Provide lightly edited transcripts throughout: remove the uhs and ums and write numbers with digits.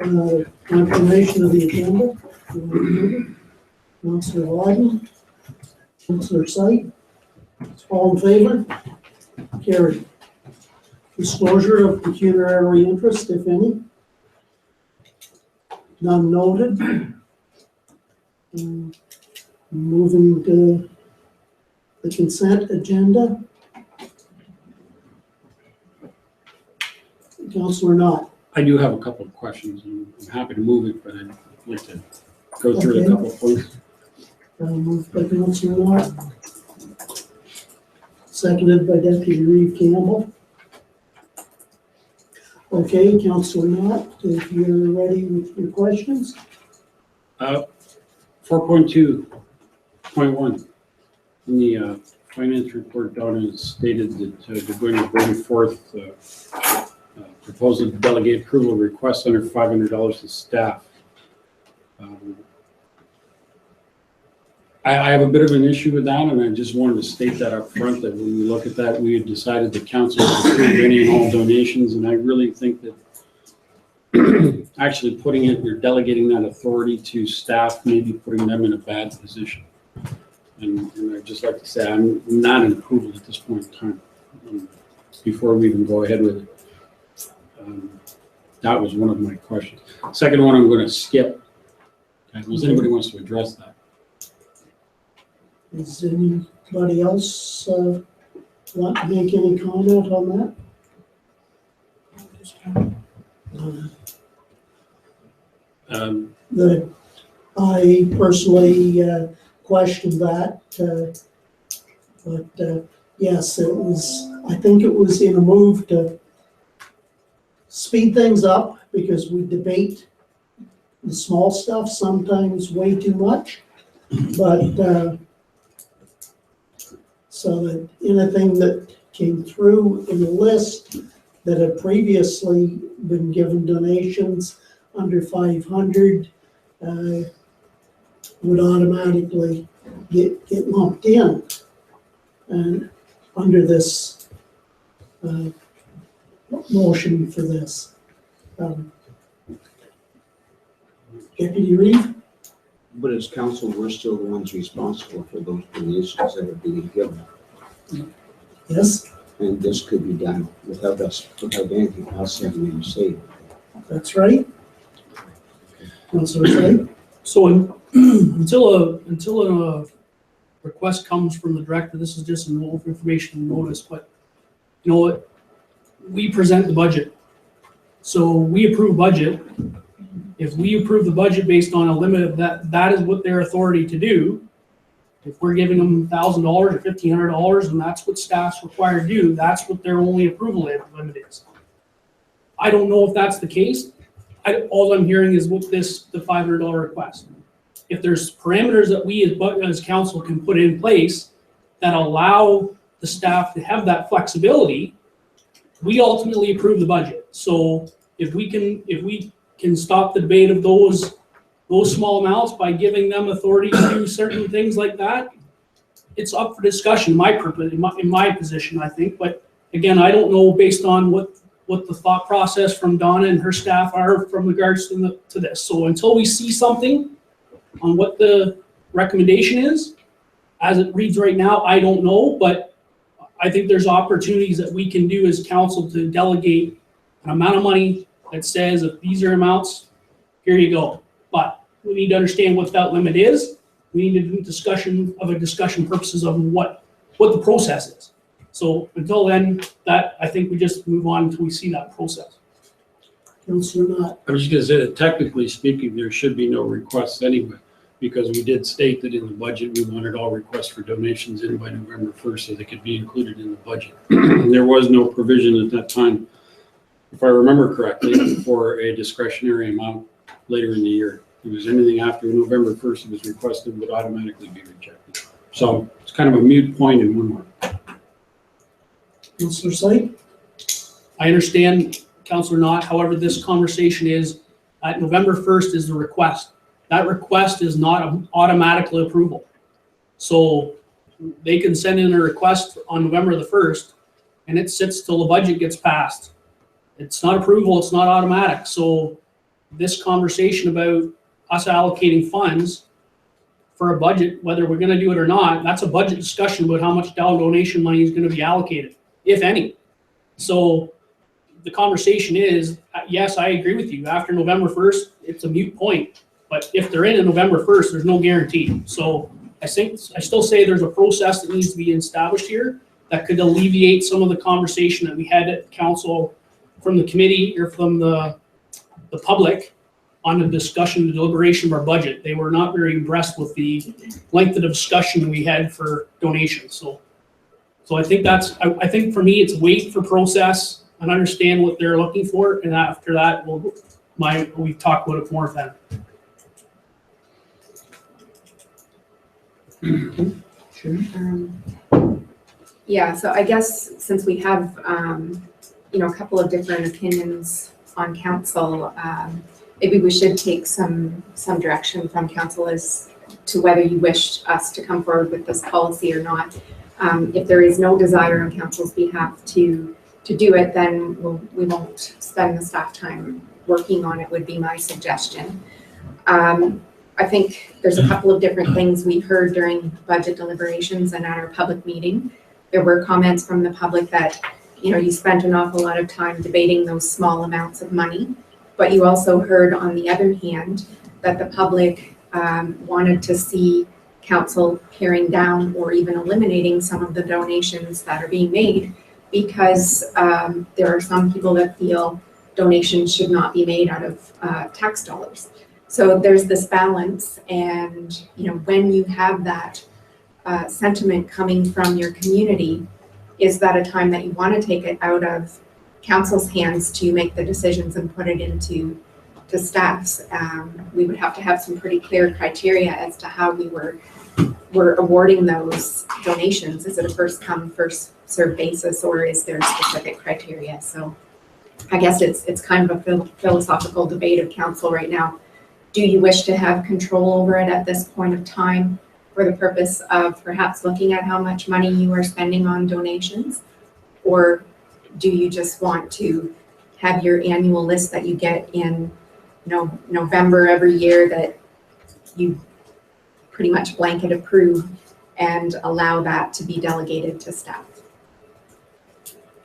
Confirmation of the agenda. Councillor Wyden, Councillor Syke, all in favor? Carried. Disclosure of pecuniary interest, if any. None noted. Moving to the consent agenda. Councillor Knott. I do have a couple of questions. I'm happy to move it, but I'd like to go through a couple of points. Moved by Councillor Knott. Seconded by Deputy Reeve Campbell. Okay, Councillor Knott, if you're ready with your questions. 4.2.1 in the finance report, Donna has stated that they're going to bring forth proposal to delegate approval request under $500 to staff. I have a bit of an issue with that, and I just wanted to state that up front, that when we look at that, we had decided the council would approve any and all donations, and I really think that actually putting it, you're delegating that authority to staff, maybe putting them in a bad position. And I'd just like to say, I'm not in approval at this point in time, before we even go ahead with it. That was one of my questions. Second one, I'm going to skip. Unless anybody wants to address that. Does anybody else want to make any comment on that? I personally questioned that, but yes, it was. I think it was in a move to speed things up, because we debate the small stuff sometimes way too much, but so that anything that came through in the list that had previously been given donations under 500 would automatically get lumped in and under this motion for this. Deputy Reeve? But as council, we're still the ones responsible for those donations that are being given. Yes, And this could be done without anything else having any say. that's right. Councillor Syke? So until a request comes from the director, this is just an information notice, but you know what? We present the budget. So we approve budget. If we approve the budget based on a limit of that is what their authority to do. If we're giving them $1,000 or $1,500 and that's what staff's required to do, that's what their only approval limit is. I don't know if that's the case. All I'm hearing is what the $500 request. If there's parameters that we as council can put in place that allow the staff to have that flexibility, we ultimately approve the budget. So if we can stop the debate of those small amounts by giving them authority to do certain things like that, it's up for discussion. In my position, I think. But again, I don't know based on what the thought process from Donna and her staff are from regards to this. So until we see something on what the recommendation is, as it reads right now, I don't know. But I think there's opportunities that we can do as council to delegate an amount of money that says if these are amounts, here you go. But we need to understand what that limit is. We need to do discussion purposes of what the process is. So until then, that I think we just move on until we see that process. Councillor Knott? I was just going to say that technically speaking, there should be no requests anyway, because we did state that in the budget we wanted all requests for donations in by November 1st so they could be included in the budget. There was no provision at that time, if I remember correctly, for a discretionary amount later in the year. If it was anything after November 1st it was requested would automatically be rejected. So it's kind of a moot point in one way. Councillor Syke? I understand, Councillor Knott. However, this conversation is at November 1st is the request. That request is not automatically approval. So they can send in a request on November the 1st and it sits till the budget gets passed. It's not approval, it's not automatic. So this conversation about us allocating funds for a budget, whether we're gonna do it or not, that's a budget discussion about how much donation money is gonna be allocated, if any. So the conversation is, yes, I agree with you, after November 1st, it's a moot point. But if they're in on November 1st, there's no guarantee. So I still say there's a process that needs to be established here that could alleviate some of the conversation that we had at council from the committee or from the public on the discussion, the deliberation of our budget. They were not very impressed with the length of the discussion we had for donations. So I think I think for me, it's wait for process and understand what they're looking for. And after that, we talk about it more then. Yeah, so I guess since we have, a couple of different opinions on council, maybe we should take some direction from council as to whether you wish us to come forward with this policy or not. If there is no desire on council's behalf to do it, then we won't spend the staff time working on it, would be my suggestion. I think there's a couple of different things we heard during budget deliberations and at our public meeting. There were comments from the public that, you spent an awful lot of time debating those small amounts of money, but you also heard on the other hand that the public wanted to see council paring down or even eliminating some of the donations that are being made because there are some people that feel donations should not be made out of tax dollars. So there's this balance, and when you have that sentiment coming from your community, is that a time that you want to take it out of council's hands to make the decisions and put it into staff's? We would have to have some pretty clear criteria as to how we were awarding those donations. Is it a first come, first served basis, or is there specific criteria? So I guess it's kind of a philosophical debate of council right now. Do you wish to have control over it at this point of time for the purpose of perhaps looking at how much money you are spending on donations? Or do you just want to have your annual list that you get in November every year that you pretty much blanket approve and allow that to be delegated to staff?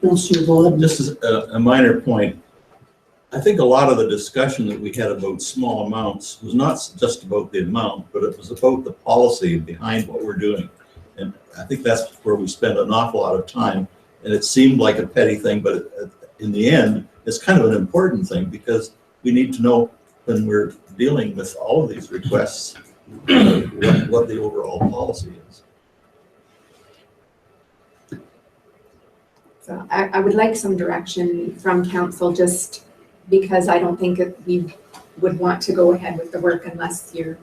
Councillor Vaughn. Just as a minor point, I think a lot of the discussion that we had about small amounts was not just about the amount, but it was about the policy behind what we're doing. And I think that's where we spent an awful lot of time. And it seemed like a petty thing, but in the end, it's kind of an important thing because we need to know when we're dealing with all of these requests, what the overall policy is. So I would like some direction from council, just because I don't think we would want to go ahead with the work unless you're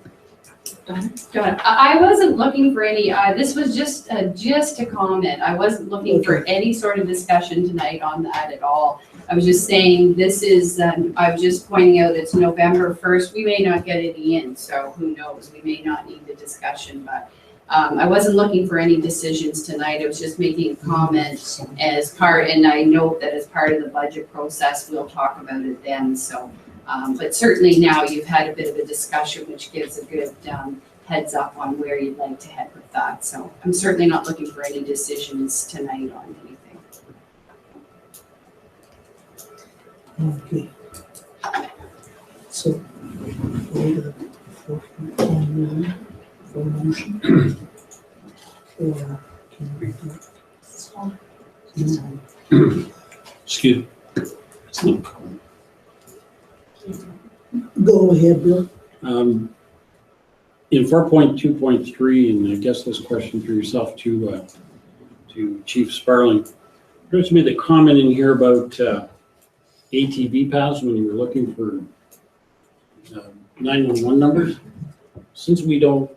done. Got it. I wasn't looking for any, this was just a comment. I wasn't looking for any sort of discussion tonight on that at all. I was just saying this is, I was just pointing out it's November 1st. We may not get any in, so who knows? We may not need the discussion, but I wasn't looking for any decisions tonight. I was just making a comment as part, and I note that as part of the budget process, we'll talk about it then. So, but certainly now you've had a bit of a discussion, which gives a good heads up on where you'd like to head with that. So I'm certainly not looking for any decisions tonight on anything. Okay. So, go to 4.1 for motion. Or can we do it? Excuse me. Go ahead, Bill. In 4.2.3, and I guess this question for yourself to Chief Sparling, there's made the comment in here about ATV paths when you were looking for 911 numbers. Since we don't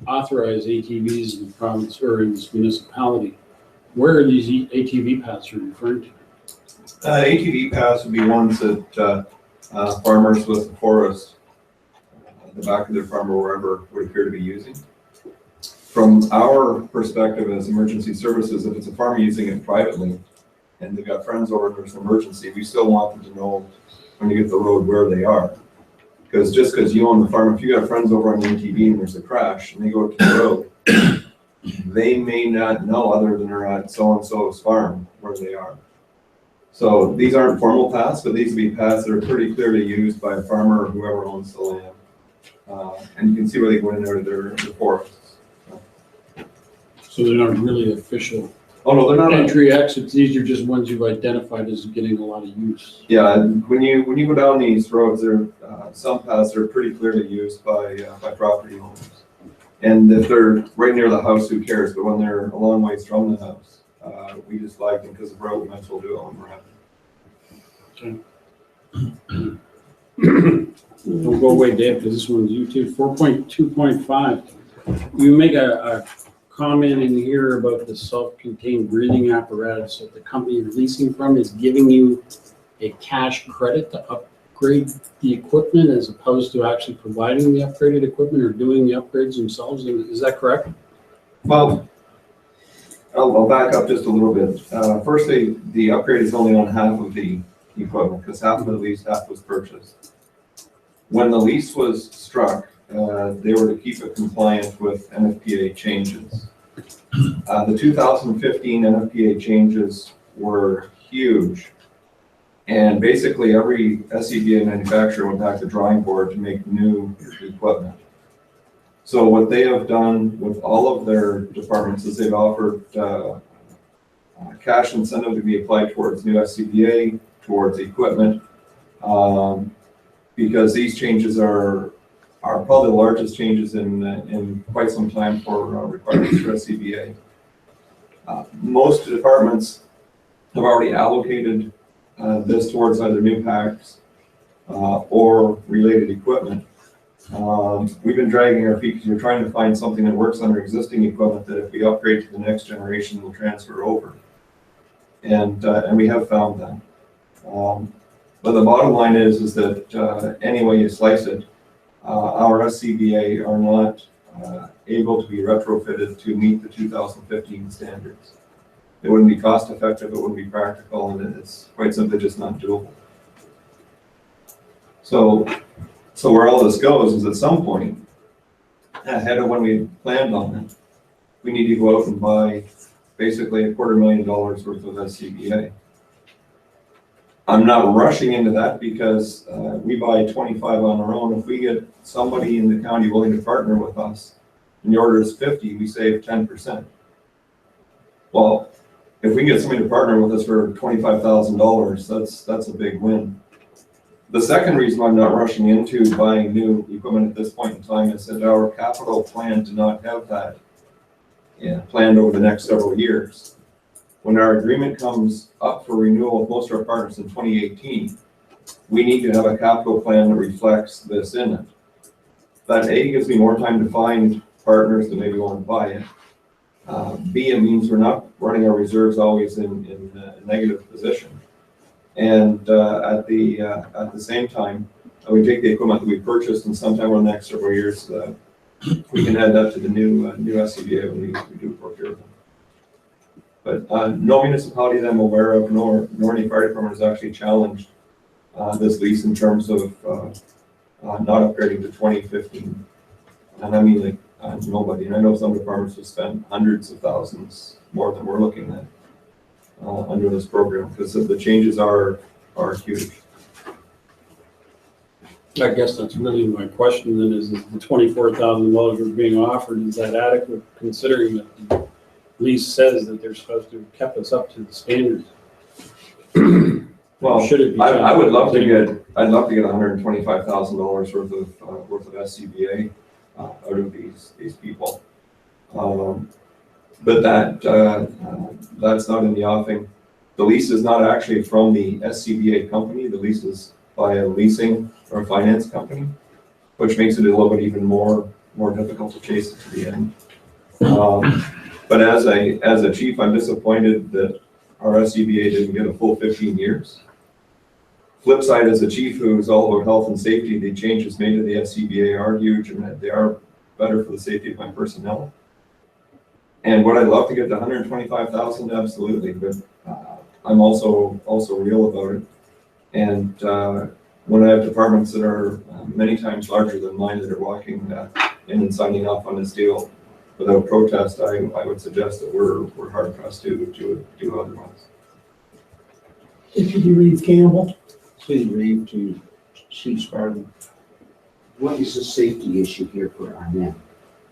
authorize ATVs in the province or in this municipality, where are these ATV paths you're referring to? ATV paths would be ones that farmers with the forest at the back of their farm or wherever would appear to be using. From our perspective as emergency services, if it's a farmer using it privately and they've got friends over and there's an emergency, we still want them to know when you get the road where they are. Because just because you own the farm, if you got friends over on the ATV and there's a crash and they go to the road, they may not know other than they're at so-and-so's farm where they are. So these aren't formal paths, but these would be paths that are pretty clearly used by a farmer or whoever owns the land. And you can see where they go in and out of their forests. So they're not really official Oh, no, they're not. entry exits. These are just ones you've identified as getting a lot of use. Yeah, and when you go down these roads, there some paths are pretty clearly used by property owners. And if they're right near the house, who cares? But when they're a long ways from the house, we just flag them because of road, we might as well do it when we're having. Don't go away, Dave, because this one's you too. 4.2.5. You make a comment in here about the self-contained breathing apparatus that the company you're leasing from is giving you a cash credit to upgrade the equipment as opposed to actually providing the upgraded equipment or doing the upgrades themselves. Is that correct? Well, I'll back up just a little bit. Firstly, the upgrade is only on half of the equipment because half of the lease, half was purchased. When the lease was struck, they were to keep it compliant with NFPA changes. The 2015 NFPA changes were huge. And basically every SCBA manufacturer went back to the drawing board to make new equipment. So what they have done with all of their departments is they've offered cash incentive to be applied towards new SCBA, towards equipment, because these changes are probably the largest changes in quite some time for requirements for SCBA. Most departments have already allocated this towards either new packs or related equipment. We've been dragging our feet because we're trying to find something that works on our existing equipment that if we upgrade to the next generation will transfer over. And we have found that. But the bottom line is that any way you slice it, our SCBA are not able to be retrofitted to meet the 2015 standards. It wouldn't be cost effective, it wouldn't be practical, and it's quite simply just not doable. So where all this goes is at some point, ahead of when we planned on it, we need to go out and buy basically $250,000 worth of SCBA. I'm not rushing into that because we buy 25 on our own. If we get somebody in the county willing to partner with us, and the order is 50, we save 10%. Well, if we can get somebody to partner with us for $25,000, that's a big win. The second reason I'm not rushing into buying new equipment at this point in time is that our capital plan did not have that planned over the next several years. When our agreement comes up for renewal with most of our partners in 2018, we need to have a capital plan that reflects this in it. That A, gives me more time to find partners that maybe want to buy it. B, it means we're not running our reserves always in a negative position. And at the same time, we take the equipment that we purchased and sometime over the next several years, we can add that to the new SCBA when we do procure them. But no municipality that I'm aware of, nor any fire department has actually challenged this lease in terms of not upgrading to 2015. And I mean, like, nobody. And I know some departments have spent hundreds of thousands more than we're looking at under this program because the changes are huge. I guess that's really my question then, is the $24,000 we're being offered, is that adequate considering that the lease says that they're supposed to have kept us up to the standards? Well, should it be? I would love to get $125,000 worth of SCBA out of these people. But that's not in the offing. The lease is not actually from the SCBA company. The lease is by a leasing or finance company, which makes it a little bit even more difficult to chase it to the end. But as a chief, I'm disappointed that our SCBA didn't get a full 15 years. Flip side, as a chief who's all about health and safety, the changes made to the SCBA are huge and that they are better for the safety of my personnel. And would I love to get to 125,000? Absolutely, but I'm also real about it. And when I have departments that are many times larger than mine that are walking in and signing off on this deal without protest, I would suggest that we're hard pressed to do otherwise. Deputy Reeve Campbell. Please leave to Chief Spartan. What is the safety issue here for our men?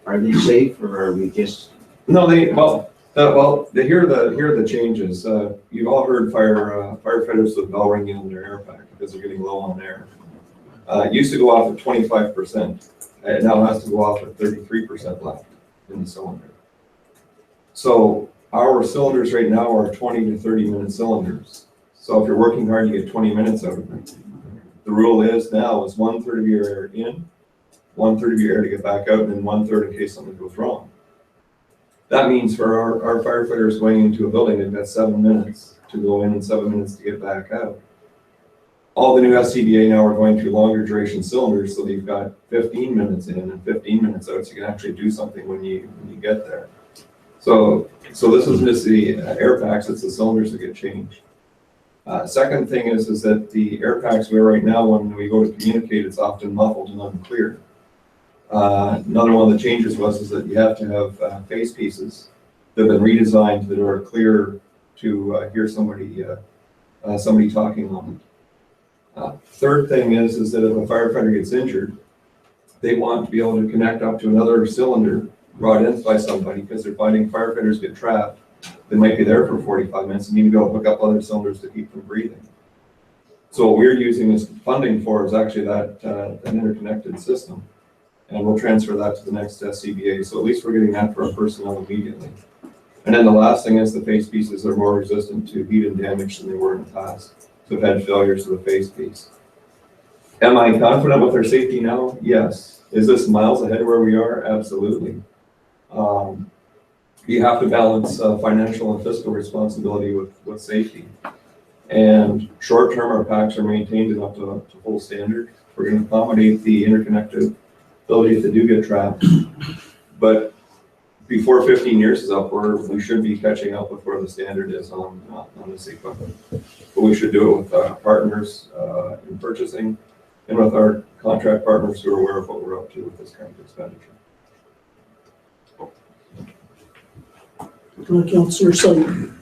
Are they safe or are we just? No, here are the changes. You've all heard firefighters with bell ringing on their air pack because they're getting low on air. It used to go off at 25%. It now has to go off at 33% left in the cylinder. So our cylinders right now are 20 to 30 minute cylinders. So if you're working hard, you get 20 minutes out of it. The rule is now is 1/3 of your air in, 1/3 of your air to get back out, and then 1/3 in case something goes wrong. That means for our firefighters going into a building, they've got 7 minutes to go in and 7 minutes to get back out. All the new SCBA now are going to longer duration cylinders, so they've got 15 minutes in and 15 minutes out, so you can actually do something when you get there. So this isn't just the air packs, it's the cylinders that get changed. Second thing is that the air packs we are right now, when we go to communicate, it's often muffled and unclear. Another one of the changes is that you have to have face pieces that have been redesigned that are clear to hear somebody talking on it. Third thing is that if a firefighter gets injured, they want to be able to connect up to another cylinder brought in by somebody because they're finding firefighters get trapped. They might be there for 45 minutes and need to be able to hook up other cylinders to keep them breathing. So what we're using this funding for is actually that an interconnected system. And we'll transfer that to the next SCBA. So at least we're getting that for our personnel immediately. And then the last thing is the face pieces are more resistant to heat and damage than they were in the past. So we've had failures to the face piece. Am I confident with our safety now? Yes. Is this miles ahead of where we are? Absolutely. You have to balance financial and fiscal responsibility with safety. And short term, our packs are maintained enough to full standard. We're going to accommodate the interconnected ability if they do get trapped. But before 15 years is up, we should be catching up with where the standard is on this equipment. But we should do it with our partners in purchasing and with our contract partners who are aware of what we're up to with this kind of expenditure. Councillor Sutton.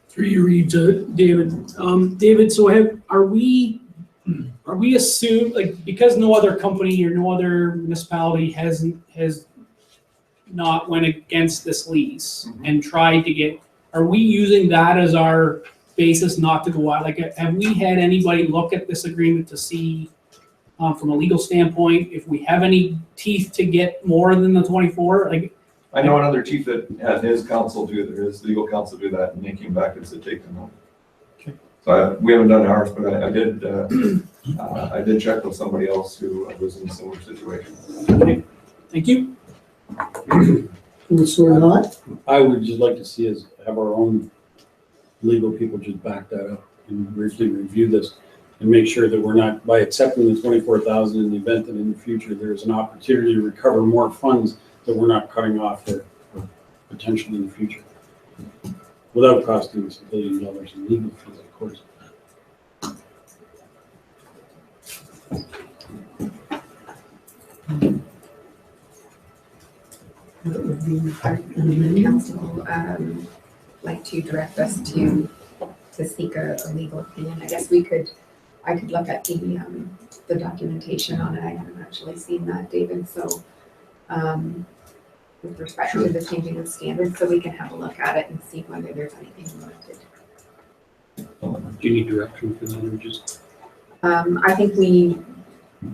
Through you, Reeve, to David. David, so are we assumed, like, because no other company or no other municipality has not went against this lease and tried to get, are we using that as our basis not to go out? Like, have we had anybody look at this agreement to see, from a legal standpoint, if we have any teeth to get more than the 24? Like, I know another chief that had his legal counsel do that, and they came back and said, take them home. Okay. So we haven't done ours, but I did check with somebody else who was in a similar situation. Okay. Thank you. Councillor Knott. I would just like to see us have our own legal people just back that up and briefly review this and make sure that we're not, by accepting the 24,000 in the event that in the future there's an opportunity to recover more funds, that we're not cutting off for potential in the future without costing us $1 billion in legal fees, of course. Council like to direct us to seek a legal opinion. I guess I could look at the documentation on it. I haven't actually seen that, David, so with respect to the changing of standards, so we can have a look at it and see whether there's anything warranted. Do you need direction for that or just? I think we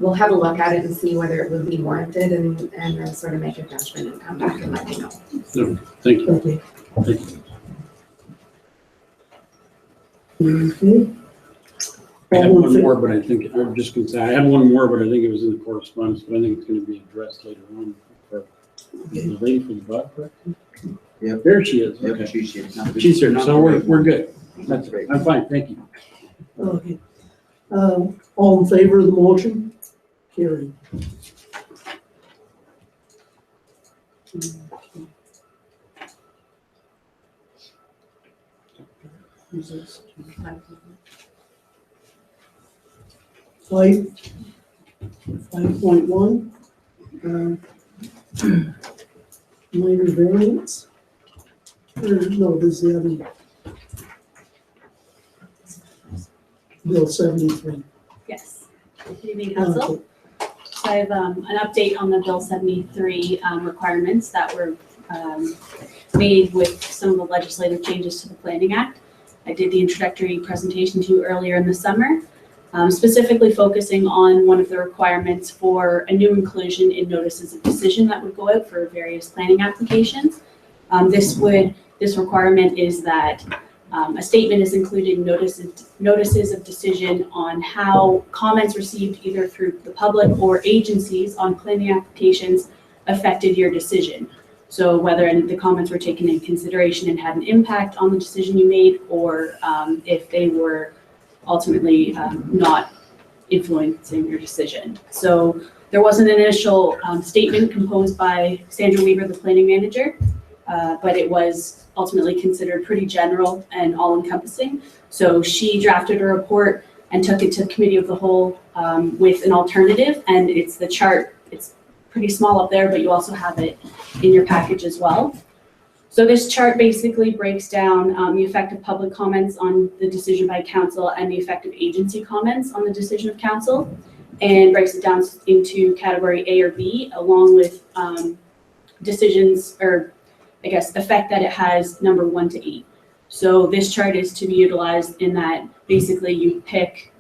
will have a look at it and see whether it would be warranted and then sort of make a judgment and come back and let you know. No, thank you. Okay. Thank you. Okay. I had All in one fa- more, but I think, I'm just gonna say, I had one more, but I think it was in the correspondence, but I think it's gonna be addressed later on. For the lady from the bot, correct? Yep. There she is, Yep, okay. she's here. She's here, so we're good. That's great. I'm fine, thank you. Okay. All in favor of the motion? Carried. Five. 5.1, minor variance. Or, no, there's the other. Bill 73. Yes. Good evening, Council. Okay. So I have an update on the Bill 73 requirements that were made with some of the legislative changes to the Planning Act. I did the introductory presentation to you earlier in the summer, specifically focusing on one of the requirements for a new inclusion in notices of decision that would go out for various planning applications. This requirement is that a statement is included in notices of decision on how comments received either through the public or agencies on planning applications affected your decision. So whether any of the comments were taken into consideration and had an impact on the decision you made, or if they were ultimately not influencing your decision. So there was an initial statement composed by Sandra Weaver, the planning manager, but it was ultimately considered pretty general and all-encompassing. So she drafted a report and took it to the committee of the whole with an alternative, and it's the chart. It's pretty small up there, but you also have it in your package as well. So this chart basically breaks down the effect of public comments on the decision by council and the effect of agency comments on the decision of council, and breaks it down into category A or B, along with decisions, or I guess effect that it has, number 1 to 8. So this chart is to be utilized in that basically you pick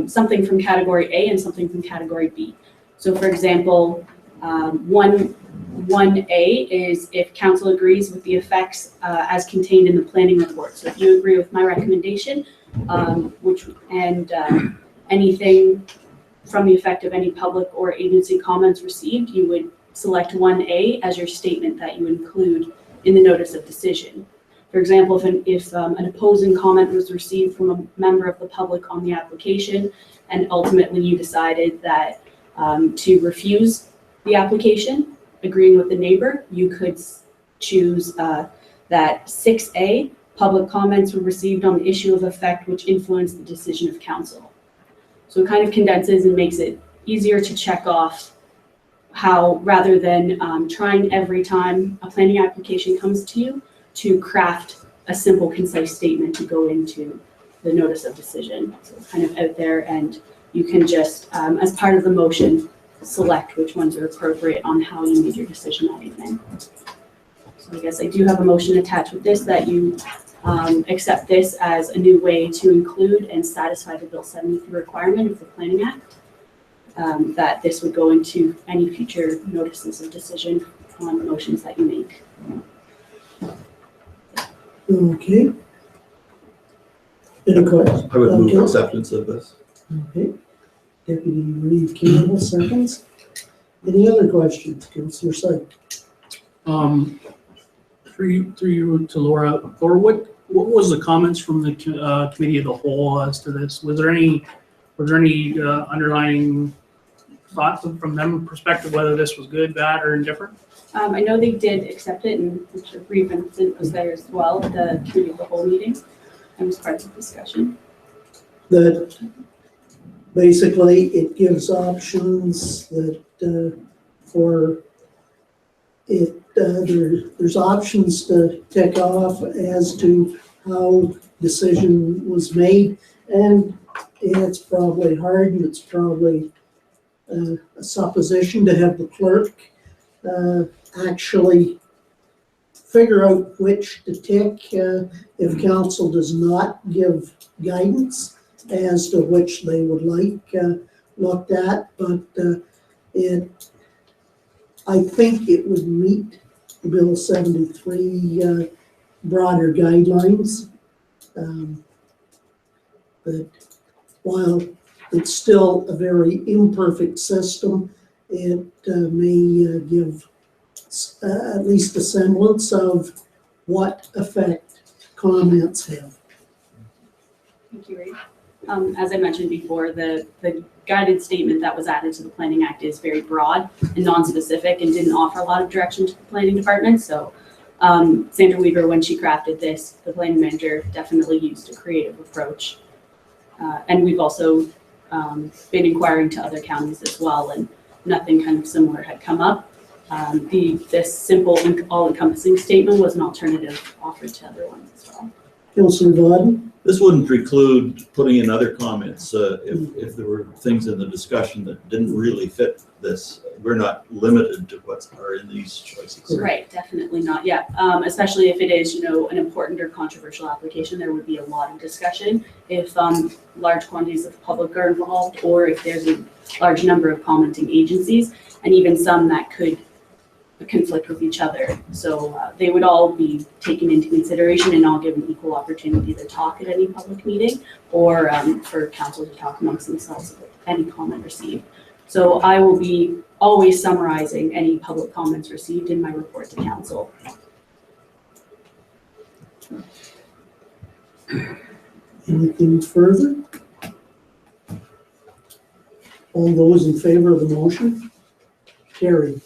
something from category A and something from category B. So for example, 1A is if council agrees with the effects as contained in the planning report. So if you agree with my recommendation, anything from the effect of any public or agency comments received, you would select 1A as your statement that you include in the notice of decision. For example, if an opposing comment was received from a member of the public on the application, and ultimately you decided that to refuse the application, agreeing with the neighbor, you could choose that 6A, public comments were received on the issue of effect which influenced the decision of council. So it kind of condenses and makes it easier to check off how, rather than trying every time a planning application comes to you, to craft a simple, concise statement to go into the notice of decision. So it's kind of out there, and you can just, as part of the motion, select which ones are appropriate on how you made your decision that evening. So I guess I do have a motion attached with this that you accept this as a new way to include and satisfy the Bill 73 requirement of the Planning Act, that this would go into any future notices of decision on motions that you make. Okay. Any questions? I would move Okay. acceptance of this. Okay. Deputy Reeve Campbell, seconds. Any other questions, Councillor Syke? Through you to Laura, or what was the comments from the committee of the whole as to this? Was there any underlying thoughts from them perspective whether this was good, bad, or indifferent? I know they did accept it, and Mr. Vincent was there as well at the committee of the whole meeting and was part of the discussion. That basically it gives options that for it, there's options to tick off as to how decision was made, and it's probably hard, and it's probably a supposition to have the clerk actually figure out which to tick if council does not give guidance as to which they would like looked at, but I think it would meet Bill 73 broader guidelines. But while it's still a very imperfect system, it may give at least a semblance of what effect comments have. Thank you, Ray. As I mentioned before, the guided statement that was added to the Planning Act is very broad and non-specific and didn't offer a lot of direction to the planning department. So Sandra Weaver, when she crafted this, the planning manager definitely used a creative approach. And we've also been inquiring to other counties as well, and nothing kind of similar had come up. This simple all-encompassing statement was an alternative offered to other ones as well. Councillor Gladden? This wouldn't preclude putting in other comments if there were things in the discussion that didn't really fit this. We're not limited to what are in these choices. Right, definitely not, yeah. Especially if it is, an important or controversial application, there would be a lot of discussion. If large quantities of the public are involved, or if there's a large number of commenting agencies, and even some that could conflict with each other. So they would all be taken into consideration and all given equal opportunity to talk at any public meeting, or for council to talk amongst themselves about any comment received. So I will be always summarizing any public comments received in my report to council. Anything further? All those in favor of the motion? Carried.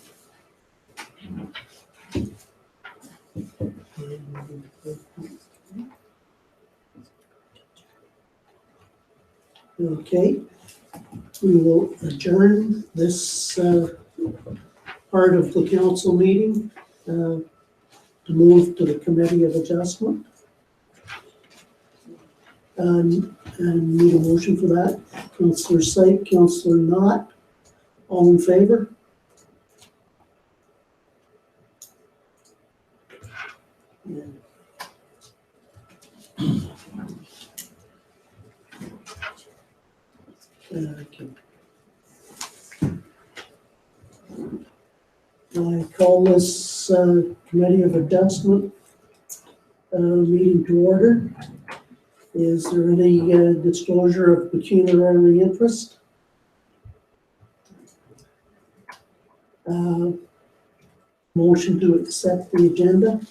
Okay, we will adjourn this part of the council meeting to move to the Committee of Adjustment. And need a motion for that. Councillor Syke, Councillor Knott, all in favor? Yeah. Okay. I call this Committee of Adjustment meeting to order. Is there any disclosure of pecuniary interest? Motion to accept the agenda.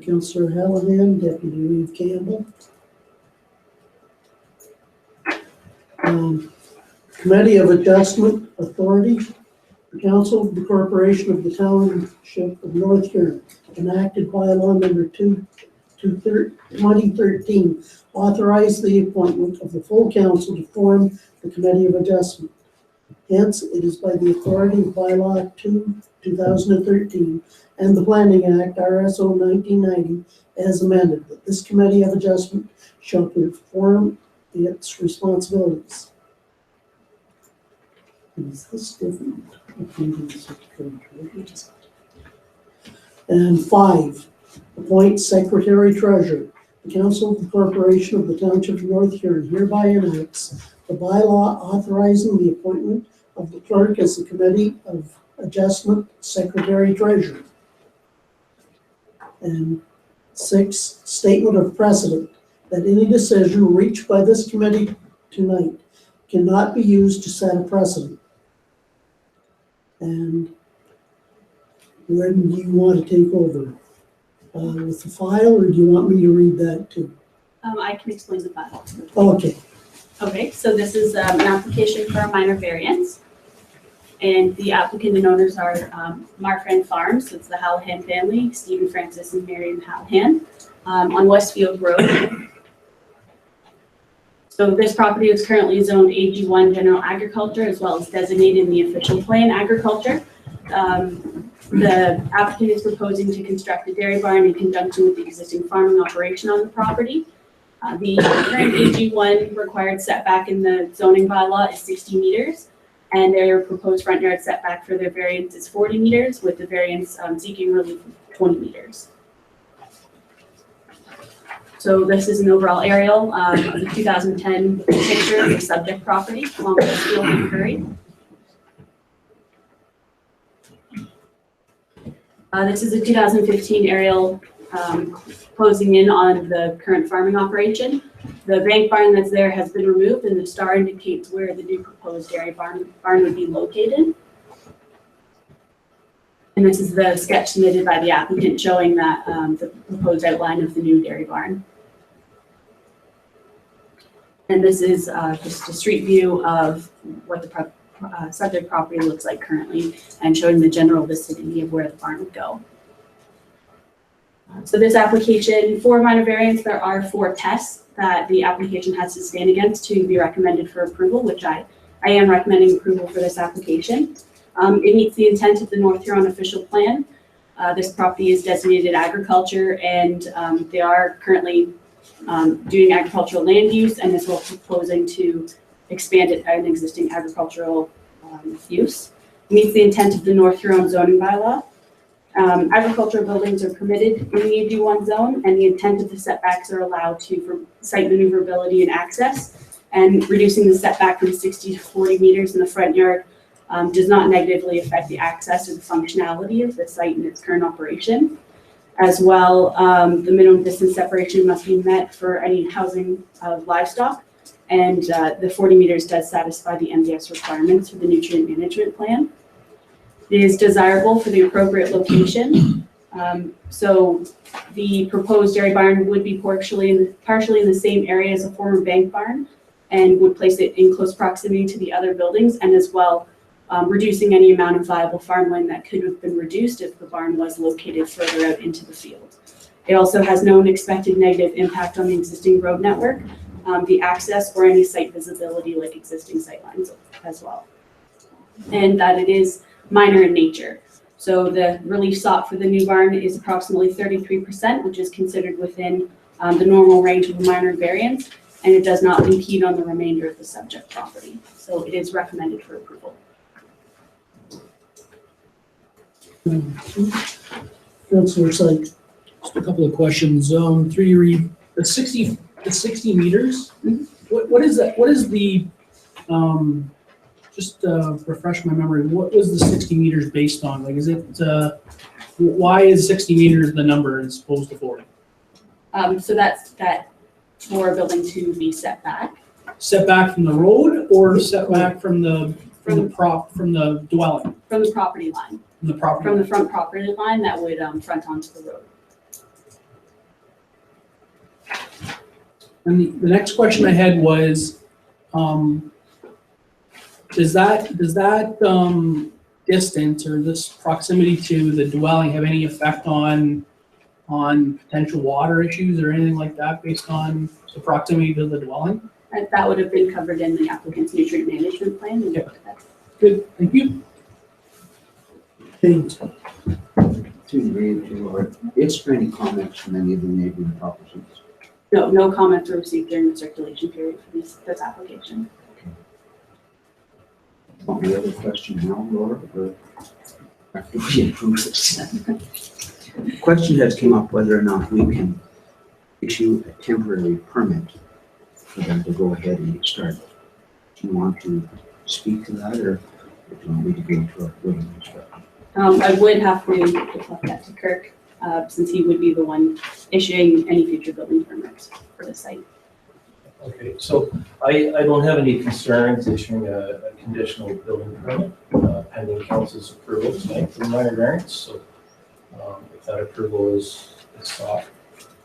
Councillor Hallahan, Deputy Reeve Campbell. Committee of Adjustment Authority. The Council of the Corporation of the Township of North Huron enacted bylaw number 2013, authorized the appointment of the full council to form the Committee of Adjustment. Hence, it is by the authority of bylaw 2013 and the Planning Act, RSO 1990, as amended, that this Committee of Adjustment shall perform its responsibilities. Is this different? And 5, appoint Secretary Treasurer. The Council of the Corporation of the Township of North Huron hereby enacts the bylaw authorizing the appointment of the clerk as the Committee of Adjustment Secretary Treasurer. And 6, statement of precedent that any decision reached by this committee tonight cannot be used to set a precedent. And when do you want to take over? With the file, or do you want me to read that too? I can explain the file. Okay. Okay, so this is an application for a minor variance. And the applicant and owners are Marfran Farms, so it's the Hallahan family, Stephen Francis and Miriam Hallahan, on Westfield Road. So this property is currently zoned AG1 General Agriculture, as well as designated in the official plan Agriculture. The applicant is proposing to construct a dairy barn in conjunction with the existing farming operation on the property. The current AG1 required setback in the zoning bylaw is 60 meters, and their proposed front yard setback for their variance is 40 meters, with the variance seeking relief of 20 meters. So this is an overall aerial of the 2010 picture of the subject property along Westfield and Curry. This is a 2015 aerial closing in on the current farming operation. The bank barn that's there has been removed, and the star indicates where the new proposed dairy barn would be located. And this is the sketch submitted by the applicant showing that the proposed outline of the new dairy barn. And this is just a street view of what the subject property looks like currently, and showing the general vicinity of where the barn would go. So this application, for minor variance, there are 4 tests that the application has to stand against to be recommended for approval, which I am recommending approval for this application. It meets the intent of the North Huron official plan. This property is designated agriculture, and they are currently doing agricultural land use, and is also proposing to expand it an existing agricultural use. It meets the intent of the North Huron zoning bylaw. Agricultural buildings are permitted in the AG1 zone, and the intent of the setbacks are allowed for site maneuverability and access. And reducing the setback from 60 to 40 meters in the front yard does not negatively affect the access or the functionality of the site in its current operation. As well, the minimum distance separation must be met for any housing of livestock, and the 40 meters does satisfy the MDS requirements for the nutrient management plan. It is desirable for the appropriate location. So the proposed dairy barn would be partially in the same area as a former bank barn, and would place it in close proximity to the other buildings, and as well reducing any amount of viable farmland that could have been reduced if the barn was located further out into the field. It also has no expected negative impact on the existing road network, the access, or any site visibility like existing sightlines as well. And that it is minor in nature. So the relief sought for the new barn is approximately 33%, which is considered within the normal range of a minor variance, and it does not impede on the remainder of the subject property. So it is recommended for approval. Councillor Syke. Just a couple of questions. Through your read, the 60 meters. What is that? What is the just refresh my memory? What was the 60 meters based on? Like, is it why is 60 meters the number as opposed to 40? So that's that for a building to be set back. Set back from the road, or set back from the dwelling? From the property line. From the property. From the front property line that would front onto the road. And the next question I had was, does that distance or this proximity to the dwelling have any effect on potential water issues or anything like that based on the proximity to the dwelling? That would have been covered in the applicant's nutrient management plan. And Good, thank you. Kate. It's for any comments from any of the neighboring properties. No comments were received during the circulation period for this application. Any other question now, Laura, or after we approve this? The question has come up whether or not we can issue a temporary permit for them to go ahead and start. Do you want to speak to that, or do you want me to go into a building inspector? I would have to deflect that to Kirk, since he would be the one issuing any future building permits for the site. Okay, so I don't have any concerns issuing a conditional building permit pending council's approval tonight for the minor variance. So if that approval is sought,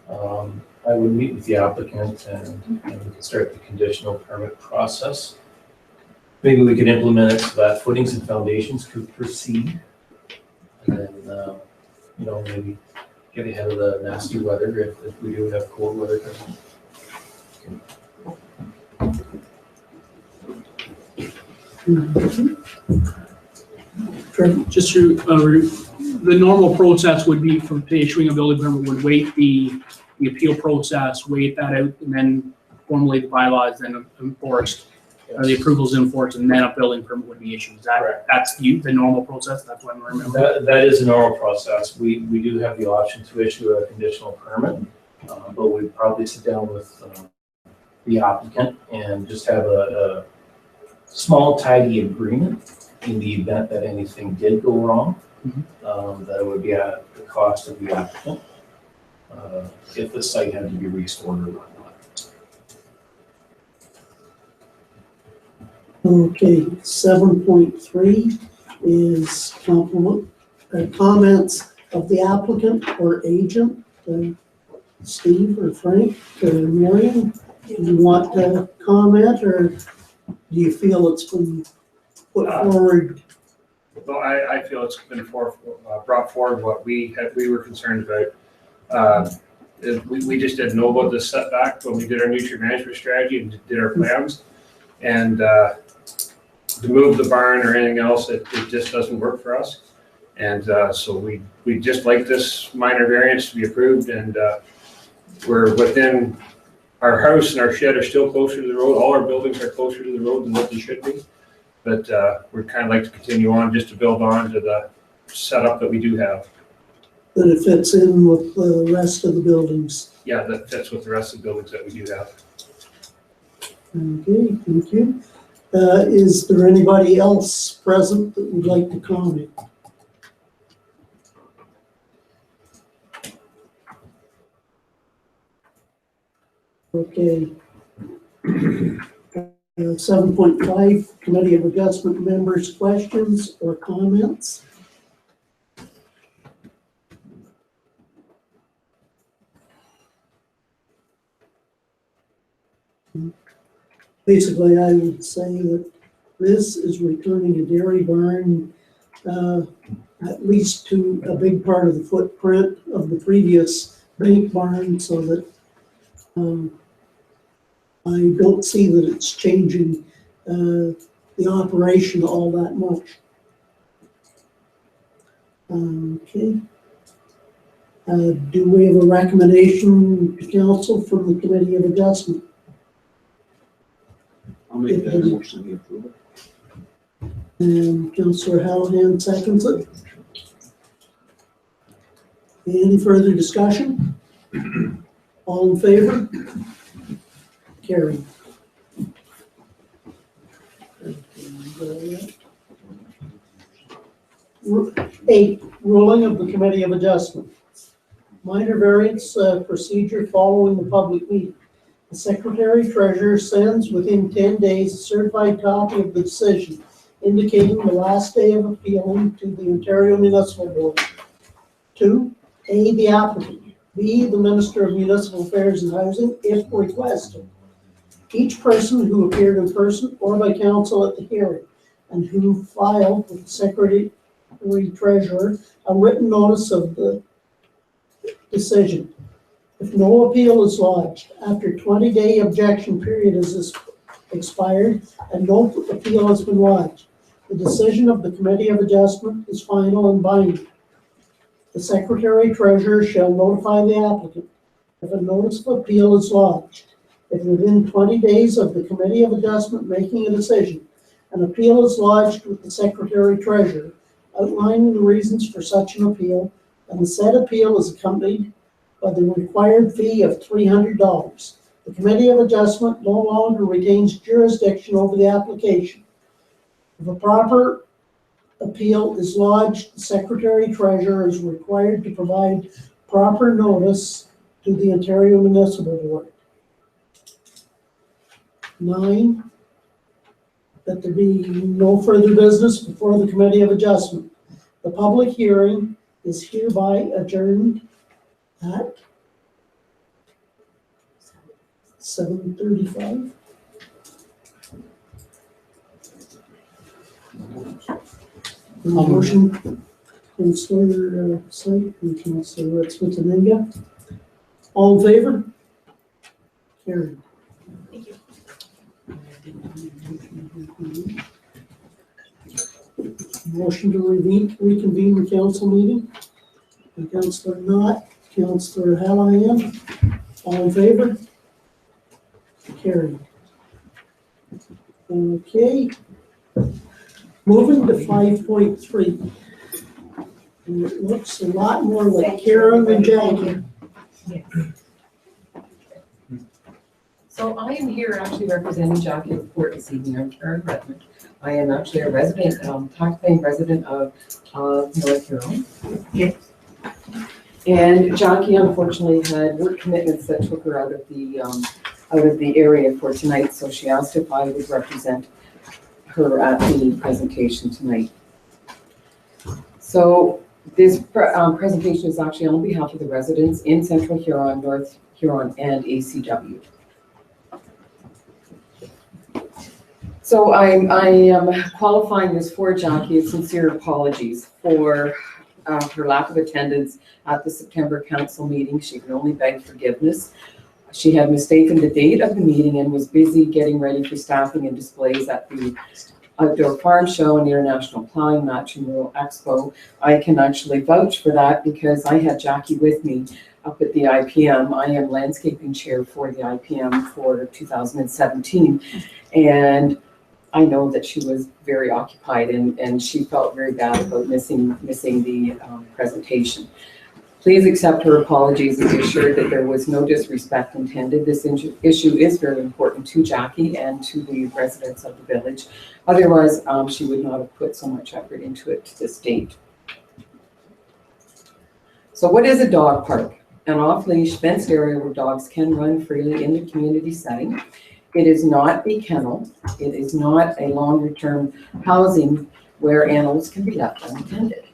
I would meet with the applicant and we could start the conditional permit process. Maybe we could implement it so that footings and foundations could proceed. And then, maybe get ahead of the nasty weather if we do have cold weather coming. Just to, the normal process would be from issuing a building permit, would wait the appeal process, wait that out, and then formally the bylaw is then enforced, or the approval is enforced, and then a building permit would be issued. That's the normal process. That's what I remember. That is a normal process. We do have the option to issue a conditional permit, but we'd probably sit down with the applicant and just have a small tidy agreement in the event that anything did go wrong. That would be at the cost of the applicant if the site had to be restored or whatnot. Okay, 7.3 is comments of the applicant or agent, Steve or Frank or Marion. Do you want to comment, or do you feel it's been put forward? Well, I feel it's been brought forward what we were concerned about We just didn't know about this setback when we did our nutrient management strategy and did our plans. And to move the barn or anything else, it just doesn't work for us. And so we just like this minor variance to be approved, and we're within, our house and our shed are still closer to the road. All our buildings are closer to the road than what they should be. But we'd kind of like to continue on just to build on to the setup that we do have. That it fits in with the rest of the buildings. Yeah, that fits with the rest of the buildings that we do have. Okay, thank you. Is there anybody else present that would like to comment? Okay. 7.5, Committee of Adjustment members' questions or comments? Basically, I would say that this is returning a dairy barn at least to a big part of the footprint of the previous bank barn, so that I don't see that it's changing the operation all that much. Okay. Do we have a recommendation to council from the Committee of Adjustment? I'll make that motion to approve it. And Councillor Hallahan seconds it. Any further discussion? All in favor? Carried. 8, ruling of the Committee of Adjustment. Minor variance procedure following the public meeting. The Secretary Treasurer sends within 10 days a certified copy of the decision indicating the last day of appealing to the Ontario Municipal Board. 2, A, the applicant. B, the Minister of Municipal Affairs and Housing, if requested. Each person who appeared in person or by counsel at the hearing and who filed with the Secretary Treasurer a written notice of the decision. If no appeal is lodged after 20-day objection period is expired and no appeal has been lodged, the decision of the Committee of Adjustment is final and binding. The Secretary Treasurer shall notify the applicant if a notice of appeal is lodged. If within 20 days of the Committee of Adjustment making a decision, an appeal is lodged with the Secretary Treasurer outlining the reasons for such an appeal, and the said appeal is accompanied by the required fee of $300. The Committee of Adjustment no longer retains jurisdiction over the application. If a proper appeal is lodged, the Secretary Treasurer is required to provide proper notice to the Ontario Municipal Board. 9, that there be no further business before the Committee of Adjustment. The public hearing is hereby adjourned at 7:35. Motion, Councillor Syke and Councillor Smith-Aninga. All in favor? Carried. Thank you. Motion to reconvene the council meeting. And Councillor Knott, Councillor Hallahan. All in favor? Carried. Okay. Moving to 5.3. And it looks a lot more like Karen than Jackie. So I am here actually representing Jackie Report this evening. I'm Karen Redmond. I am actually a resident, tax-paying resident of North Huron. Yes. And Jackie unfortunately had work commitments that took her out of the area for tonight, so she asked if I would represent her at the presentation tonight. So this presentation is actually on behalf of the residents in Central Huron, North Huron, and ACW. So I am qualifying this for Jackie, sincere apologies for her lack of attendance at the September council meeting. She can only beg forgiveness. She had mistaken the date of the meeting and was busy getting ready for staffing and displays at the Outdoor Farm Show and International Plowing Match and Rural Expo. I can actually vouch for that because I had Jackie with me up at the IPM. I am landscaping chair for the IPM for 2017. And I know that she was very occupied and she felt very bad about missing the presentation. Please accept her apologies and be assured that there was no disrespect intended. This issue is very important to Jackie and to the residents of the village. Otherwise, she would not have put so much effort into it to this date. So what is a dog park? An off-leash fenced area where dogs can run freely in the community setting. It is not a kennel. It is not a longer-term housing where animals can be left unattended.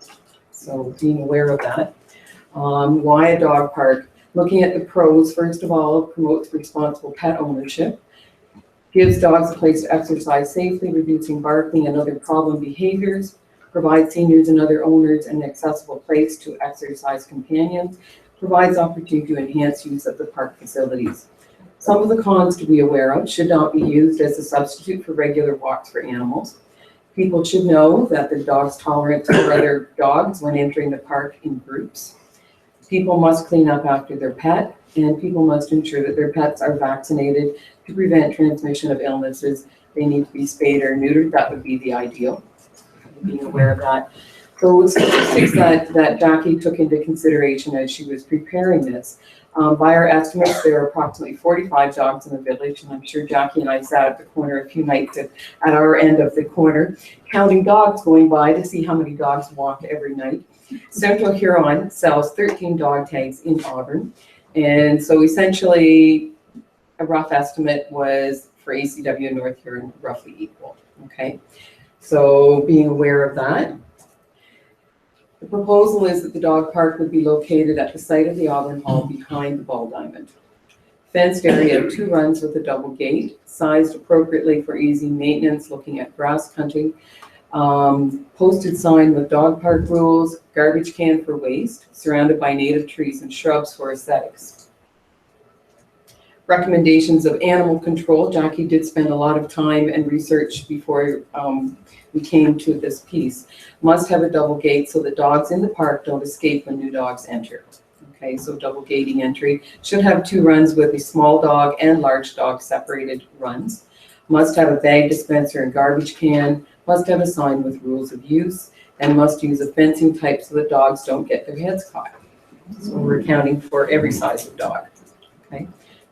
So being aware of that. Why a dog park? Looking at the pros, first of all, promotes responsible pet ownership, gives dogs a place to exercise safely, reducing barking and other problem behaviors, provides seniors and other owners an accessible place to exercise companions, provides opportunity to enhance use of the park facilities. Some of the cons to be aware of: should not be used as a substitute for regular walks for animals. People should know that the dog's tolerant for other dogs when entering the park in groups. People must clean up after their pet, and people must ensure that their pets are vaccinated to prevent transmission of illnesses. They need to be spayed or neutered. That would be the ideal. Being aware of that. So statistics that Jackie took into consideration as she was preparing this. By our estimates, there are approximately 45 dogs in the village, and I'm sure Jackie and I sat at the corner a few nights at our end of the corner, counting dogs going by to see how many dogs walk every night. Central Huron sells 13 dog tags in Auburn, and so essentially a rough estimate was for ACW and North Huron roughly equal, okay? So being aware of that. The proposal is that the dog park would be located at the site of the Auburn Hall behind the Ball Diamond. Fenced area of 2 runs with a double gate, sized appropriately for easy maintenance, looking at grass cutting, posted sign with dog park rules, garbage can for waste, surrounded by native trees and shrubs for aesthetics. Recommendations of animal control. Jackie did spend a lot of time and research before we came to this piece. Must have a double gate so that dogs in the park don't escape when new dogs enter. Okay, so double gating entry. Should have 2 runs with a small dog and large dog separated runs. Must have a bag dispenser and garbage can. Must have a sign with rules of use, and must use a fencing type so that dogs don't get their heads caught. So we're accounting for every size of dog. Okay.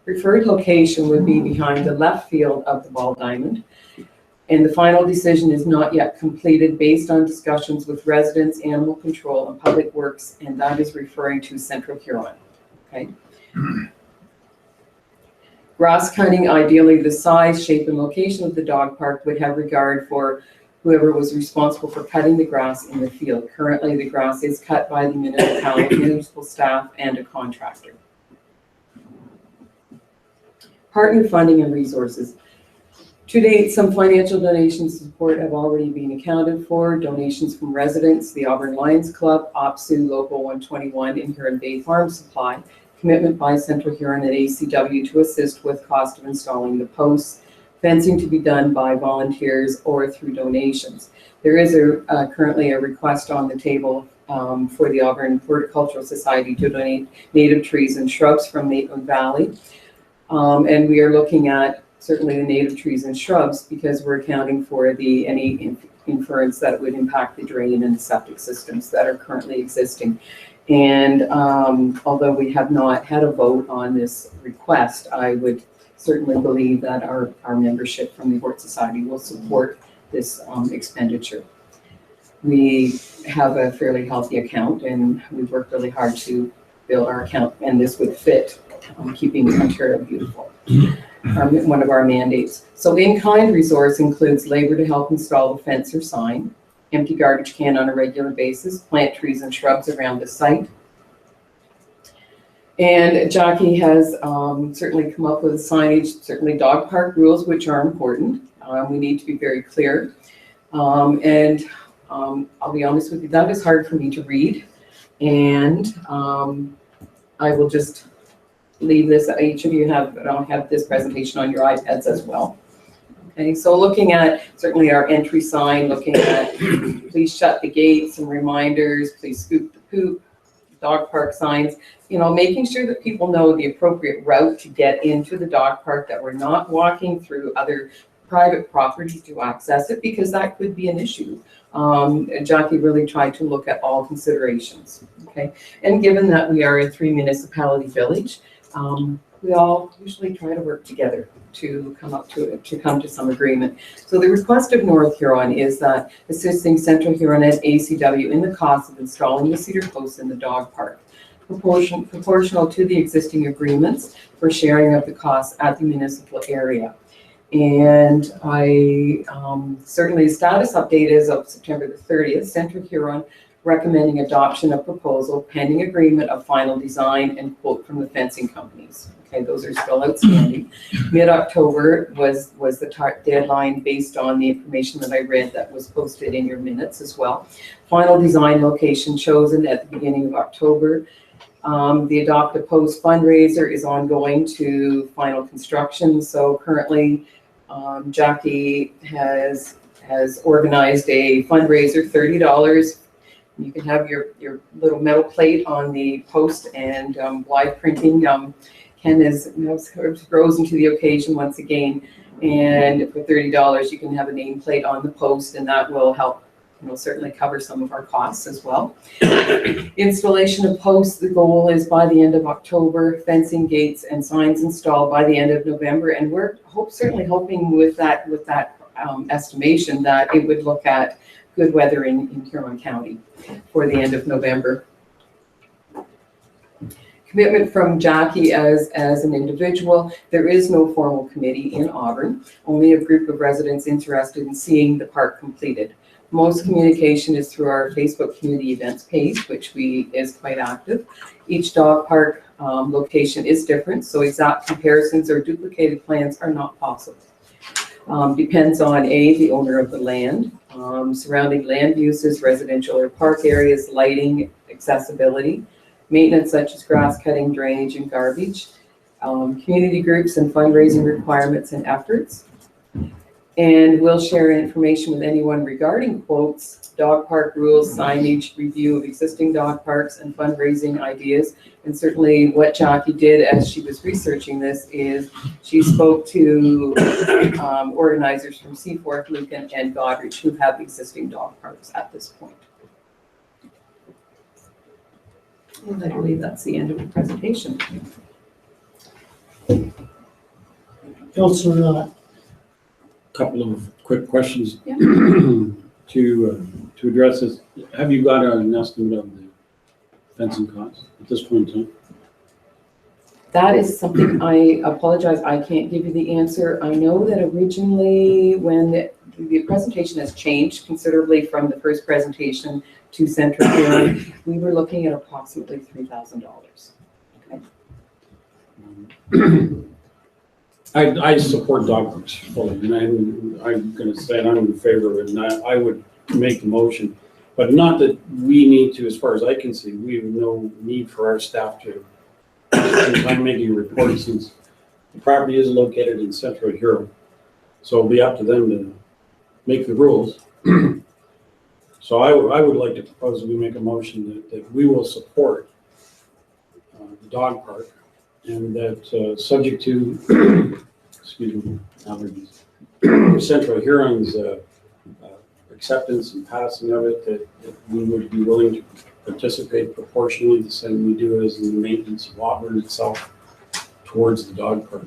Preferred location would be behind the left field of the Ball Diamond. And the final decision is not yet completed based on discussions with residents, animal control, and public works, and that is referring to Central Huron. Okay. Grass cutting, ideally the size, shape, and location of the dog park would have regard for whoever was responsible for cutting the grass in the field. Currently, the grass is cut by the municipal staff and a contractor. Partner funding and resources. To date, some financial donations support have already been accounted for. Donations from residents, the Auburn Lions Club, OPSU Local 121, and Huron Bay Farm Supply. Commitment by Central Huron and ACW to assist with cost of installing the posts. Fencing to be done by volunteers or through donations. There is currently a request on the table for the Auburn Horticultural Society to donate native trees and shrubs from Maitland Valley. And we are looking at certainly the native trees and shrubs because we're accounting for any inference that would impact the drain and the septic systems that are currently existing. And although we have not had a vote on this request, I would certainly believe that our membership from the Hort Society will support this expenditure. We have a fairly healthy account and we've worked really hard to build our account, and this would fit keeping Ontario beautiful. One of our mandates. So in-kind resource includes labor to help install the fence or sign, empty garbage can on a regular basis, plant trees and shrubs around the site. And Jackie has certainly come up with signage, certainly dog park rules, which are important. We need to be very clear. And I'll be honest with you, that is hard for me to read. And I will just leave this, each of you have this presentation on your iPads as well. Okay, so looking at certainly our entry sign, looking at please shut the gates and reminders, please scoop the poop, dog park signs, making sure that people know the appropriate route to get into the dog park, that we're not walking through other private property to access it, because that could be an issue. Jackie really tried to look at all considerations, okay? And given that we are a 3-municipality village, we all usually try to work together to come to some agreement. So the request of North Huron is that assisting Central Huron and ACW in the cost of installing the cedar posts in the dog park, proportional to the existing agreements for sharing of the costs at the municipal area. And I certainly, status update is of September the 30th, Central Huron recommending adoption of proposal pending agreement of final design and quote from the fencing companies. Okay, those are still outstanding. Mid-October was the deadline based on the information that I read that was posted in your minutes as well. Final design location chosen at the beginning of October. The Adopt a Post fundraiser is ongoing to final construction. So currently, Jackie has organized a fundraiser, $30. You can have your little metal plate on the post, and live printing. Ken rose into the occasion once again, and for $30 you can have a nameplate on the post, and that will help certainly cover some of our costs as well. Installation of posts, the goal is by the end of October, fencing, gates, and signs installed by the end of November, and we're certainly hoping with that estimation that it would look at good weather in Huron County for the end of November. Commitment from Jackie as an individual. There is no formal committee in Auburn, only a group of residents interested in seeing the park completed. Most communication is through our Facebook community events page, which is quite active. Each dog park location is different, so exact comparisons or duplicated plans are not possible. Depends on the owner of the land, surrounding land uses, residential or park areas, lighting, accessibility, maintenance such as grass cutting, drainage, and garbage, community groups and fundraising requirements and efforts. And we'll share information with anyone regarding quotes, dog park rules, signage, review of existing dog parks, and fundraising ideas. And certainly what Jackie did as she was researching this is she spoke to organizers from Seaforth, Lucan, and Goderich who have existing dog parks at this point. And I believe that's the end of the presentation. Councillor Knott. Couple of quick questions Yeah. to address this. Have you got an estimate of the fencing costs at this point in time? That is something, I apologize, I can't give you the answer. I know that originally when the presentation has changed considerably from the first presentation to Central Huron, we were looking at approximately $3,000. Okay. I support dog parks fully, and I'm going to say I'm in favor of it, and I would make the motion, but not that we need to, as far as I can see, we have no need for our staff to, since I'm making a report, since the property is located in Central Huron, so it'll be up to them to make the rules. So I would like to propose that we make a motion that we will support the dog park, and that subject to, excuse me, allergies, Central Huron's acceptance and passing of it, that we would be willing to participate proportionally the same we do as in the maintenance of Auburn itself towards the dog park.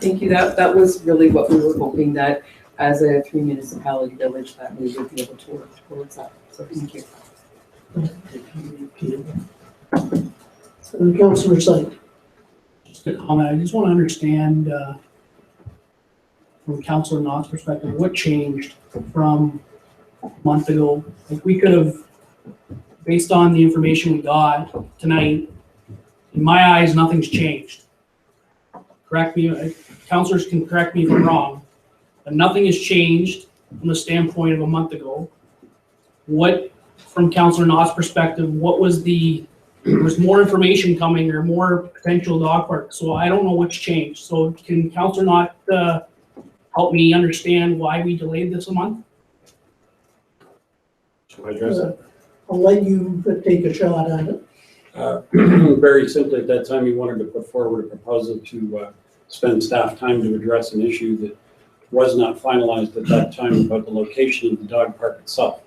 Thank you. That was really what we were hoping, that as a 3-municipality village that we would be able to work towards that. So thank you. Councillor Syke. Just a comment, I just want to understand from Councillor Knott's perspective, what changed from a month ago? Like, we could have, based on the information we got tonight, in my eyes, nothing's changed. Correct me, councillors can correct me if I'm wrong, but nothing has changed from the standpoint of a month ago. What, from Councillor Knott's perspective, what was there was more information coming or more potential dog park, so I don't know what's changed. So can Councillor Knott help me understand why we delayed this a month? Shall I address that? I'll let you take a shot at it. Very simply, at that time, you wanted to put forward a proposal to spend staff time to address an issue that was not finalized at that time about the location of the dog park itself.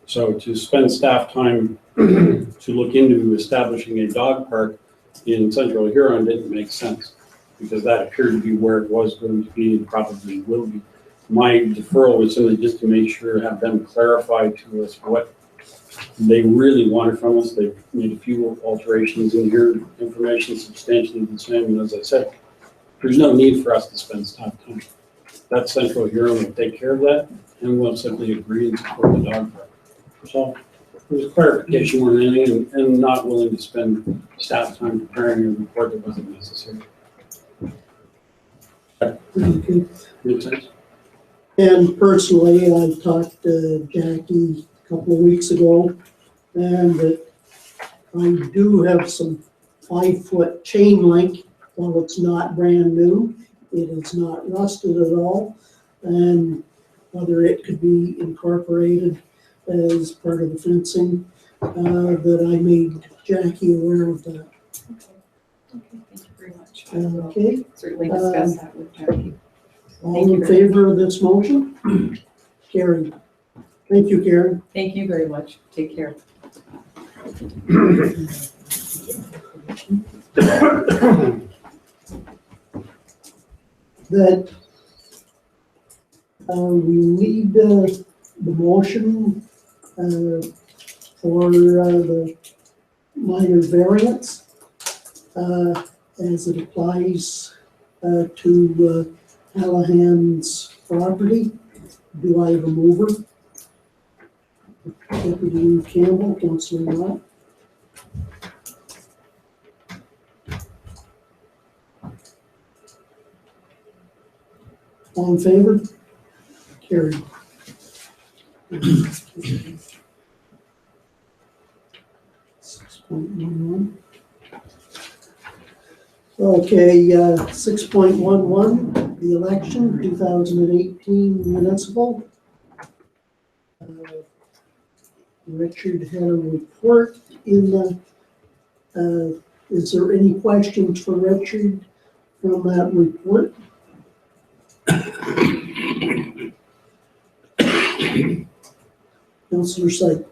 So to spend staff time to look into establishing a dog park in Central Huron didn't make sense, because that appeared to be where it was going to be and probably will be. My deferral was simply just to make sure, have them clarify to us what they really wanted from us. They've made a few alterations in here, information substantially the same, and as I said, there's no need for us to spend staff time. That Central Huron will take care of that, and we'll simply agree and support the dog park. So it was clarification more than anything, and not willing to spend staff time preparing a report that wasn't necessary. Okay. Make sense? And personally, I talked to Jackie a couple of weeks ago, and that I do have some 5-foot chain link. While it's not brand new, it is not rusted at all, and whether it could be incorporated as part of the fencing, that I made Jackie aware of that. Okay, thank you very much. Okay, Certainly discuss that with Jackie. all in favor of this motion? Carried. Thank you, Karen. Thank you very much. Take care. That we need the motion for the minor variance as it applies to Hallahan's property. Do I have a mover? Deputy Campbell, Councillor Knott. All in favor? Carried. 6.11. Okay, 6.11, the election, 2018 municipal. Richard had a report in the, is there any questions for Richard from that report? Councillor Syke.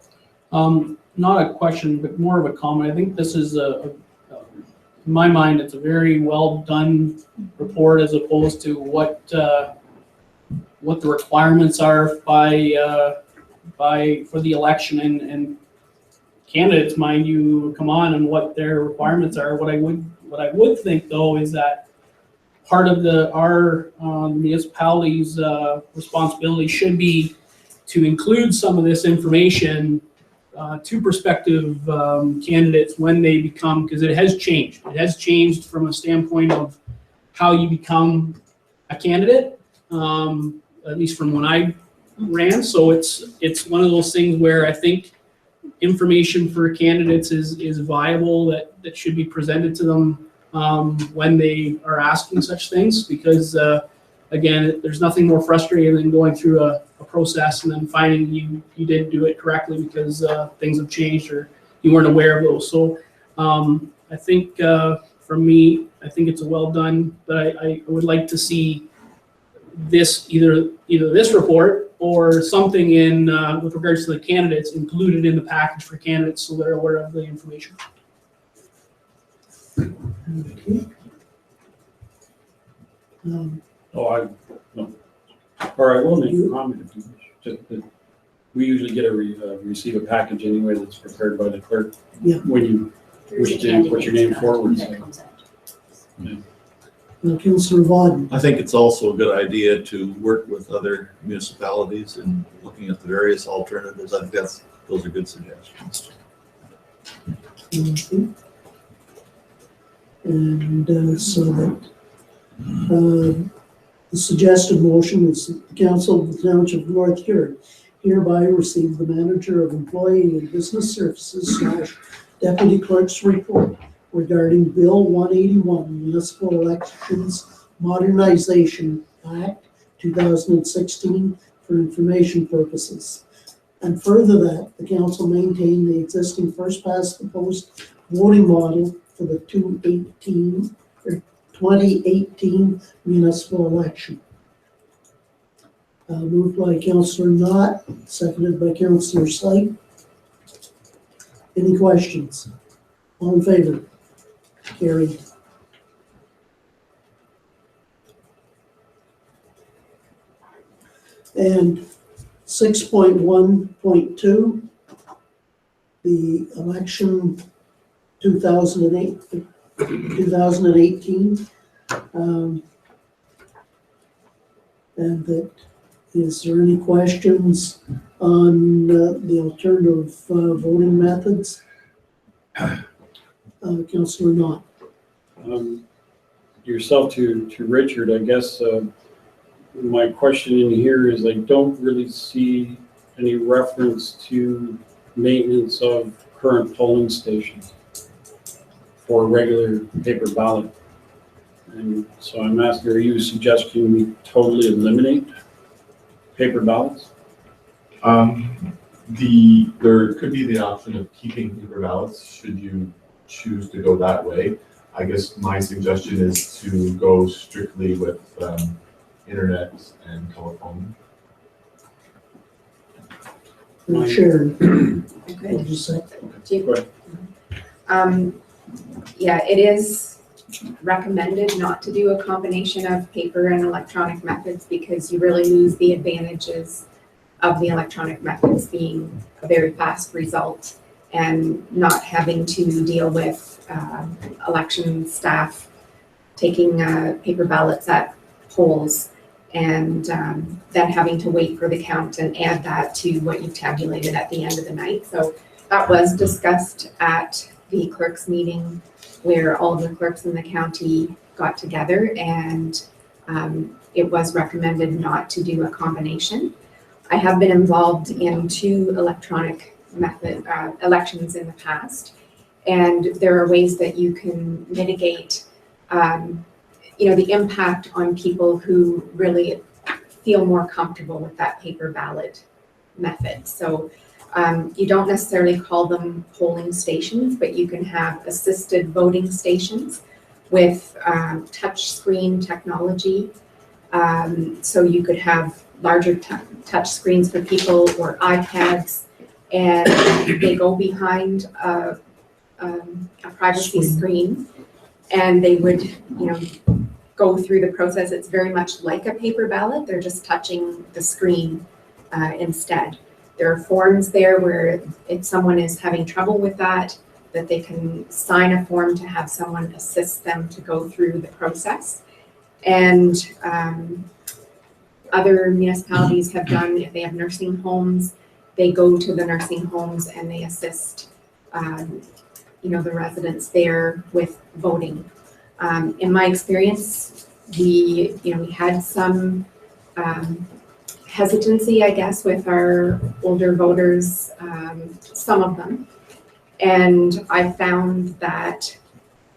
Not a question, but more of a comment. I think this is in my mind, it's a very well done report as opposed to what the requirements are for the election and candidates, mind you, come on, and what their requirements are. What I would think though is that part of our municipality's responsibility should be to include some of this information to prospective candidates when they become, because it has changed. It has changed from a standpoint of how you become a candidate, at least from when I ran. So it's one of those things where I think information for candidates is viable, that should be presented to them when they are asking such things, because again, there's nothing more frustrating than going through a process and then finding you didn't do it correctly because things have changed or you weren't aware of those. So I think for me, I think it's a well done, but I would like to see this either this report or something in with regards to the candidates included in the package for candidates so they're aware of the information. Okay. No. Or I will make a comment if you wish. Just that we usually get receive a package anyway that's prepared by the clerk. Yeah. When you wish to put your name forward. So. Councillor Vaughan. I think it's also a good idea to work with other municipalities and looking at the various alternatives. I think those are good suggestions. Okay. And so that The suggested motion is that the Council of the Township of North Huron hereby receive the Manager of Employee and Business Services / Deputy Clerk's report regarding Bill 181 Municipal Elections Modernization Act 2016 for information purposes. And further that the council maintain the existing first past the post voting model for the 2018 municipal election. Moved by Councillor Knott, seconded by Councillor Slate. Any questions? All in favor? Carried. And 6.1.2, the election 2018. And that, is there any questions on the alternative voting methods? Councillor Knott. Yourself to Richard, I guess my question in here is I don't really see any reference to maintenance of current polling stations for regular paper ballot. And so I'm asking, are you suggesting we totally eliminate paper ballots? There could be the option of keeping paper ballots should you choose to go that way. I guess my suggestion is to go strictly with internet and telephone. Sharon. Okay. What did you say? Yeah, it is recommended not to do a combination of paper and electronic methods because you really lose the advantages of the electronic methods being a very fast result and not having to deal with election staff taking paper ballots at polls and then having to wait for the count and add that to what you've tabulated at the end of the night. So that was discussed at the clerks meeting where all of the clerks in the county got together, and it was recommended not to do a combination. I have been involved in 2 electronic elections in the past, and there are ways that you can mitigate the impact on people who really feel more comfortable with that paper ballot method. So you don't necessarily call them polling stations, but you can have assisted voting stations with touch screen technology. So you could have larger touch screens for people or iPads, and they go behind a privacy screen, and they would, go through the process. It's very much like a paper ballot. They're just touching the screen instead. There are forms there where if someone is having trouble with that they can sign a form to have someone assist them to go through the process. And other municipalities have done, if they have nursing homes, they go to the nursing homes and they assist, the residents there with voting. In my experience, we had some hesitancy, I guess, with our older voters, some of them. And I found that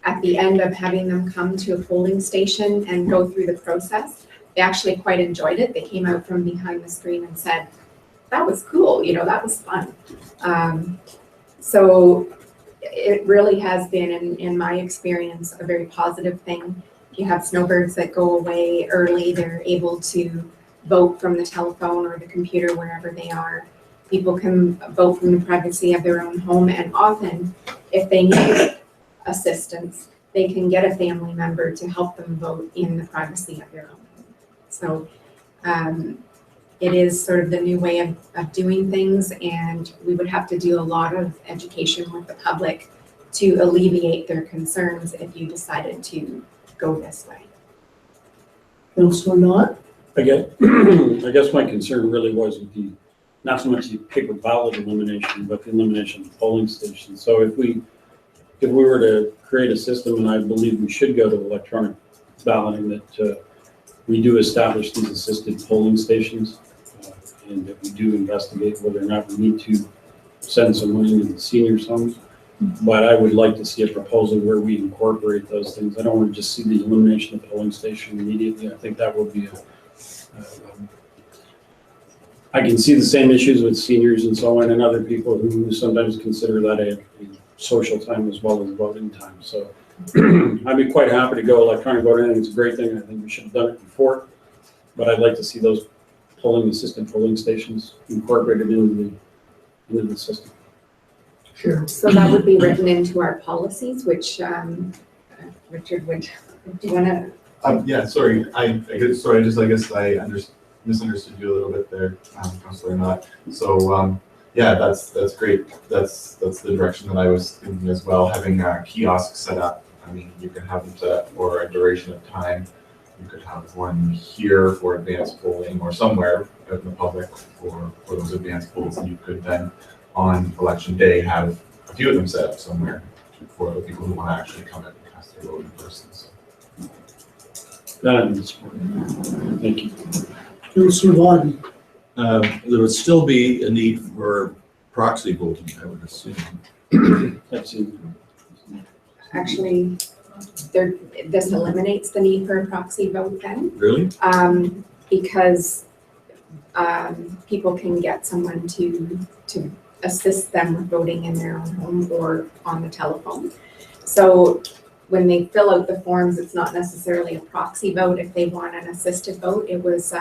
at the end of having them come to a polling station and go through the process, they actually quite enjoyed it. They came out from behind the screen and said, that was cool, that was fun. So it really has been, in my experience, a very positive thing. You have snowbirds that go away early. They're able to vote from the telephone or the computer wherever they are. People can vote from the privacy of their own home, and often, if they need assistance, they can get a family member to help them vote in the privacy of their own home. So it is sort of the new way of doing things, and we would have to do a lot of education with the public to alleviate their concerns if you decided to go this way. Councillor Knott? I guess my concern really was with not so much the paper ballot elimination, but the elimination of polling stations. So if we were to create a system, and I believe we should go to electronic balloting, that we do establish these assisted polling stations, and that we do investigate whether or not we need to send someone into the seniors' homes. But I would like to see a proposal where we incorporate those things. I don't want to just see the elimination of polling station immediately. I think that would be I can see the same issues with seniors and so on, and other people who sometimes consider that a social time as well as voting time. So I'd be quite happy to go electronic voting. I think it's a great thing. I think we should have done it before, but I'd like to see those assisted polling stations incorporated into the system. Sure. So that would be written into our policies, which, Richard, do you wanna? Yeah, sorry, I guess I misunderstood you a little bit there, Councilor Knott. So, yeah, that's great. That's the direction that I was thinking as well. Having a kiosk set up, I mean, you can have them set up for a duration of time. You could have one here for advanced polling or somewhere out in the public for those advanced polls. And you could then, on election day, have a few of them set up somewhere for the people who want to actually come in and cast their vote in person. So. Thank you. Councillor Vaughan. There would still be a need for proxy voting, I would assume. Actually, this eliminates the need for a proxy vote then. Really? Because people can get someone to assist them with voting in their own home or on the telephone. So when they fill out the forms, it's not necessarily a proxy vote. If they want an assisted vote, it was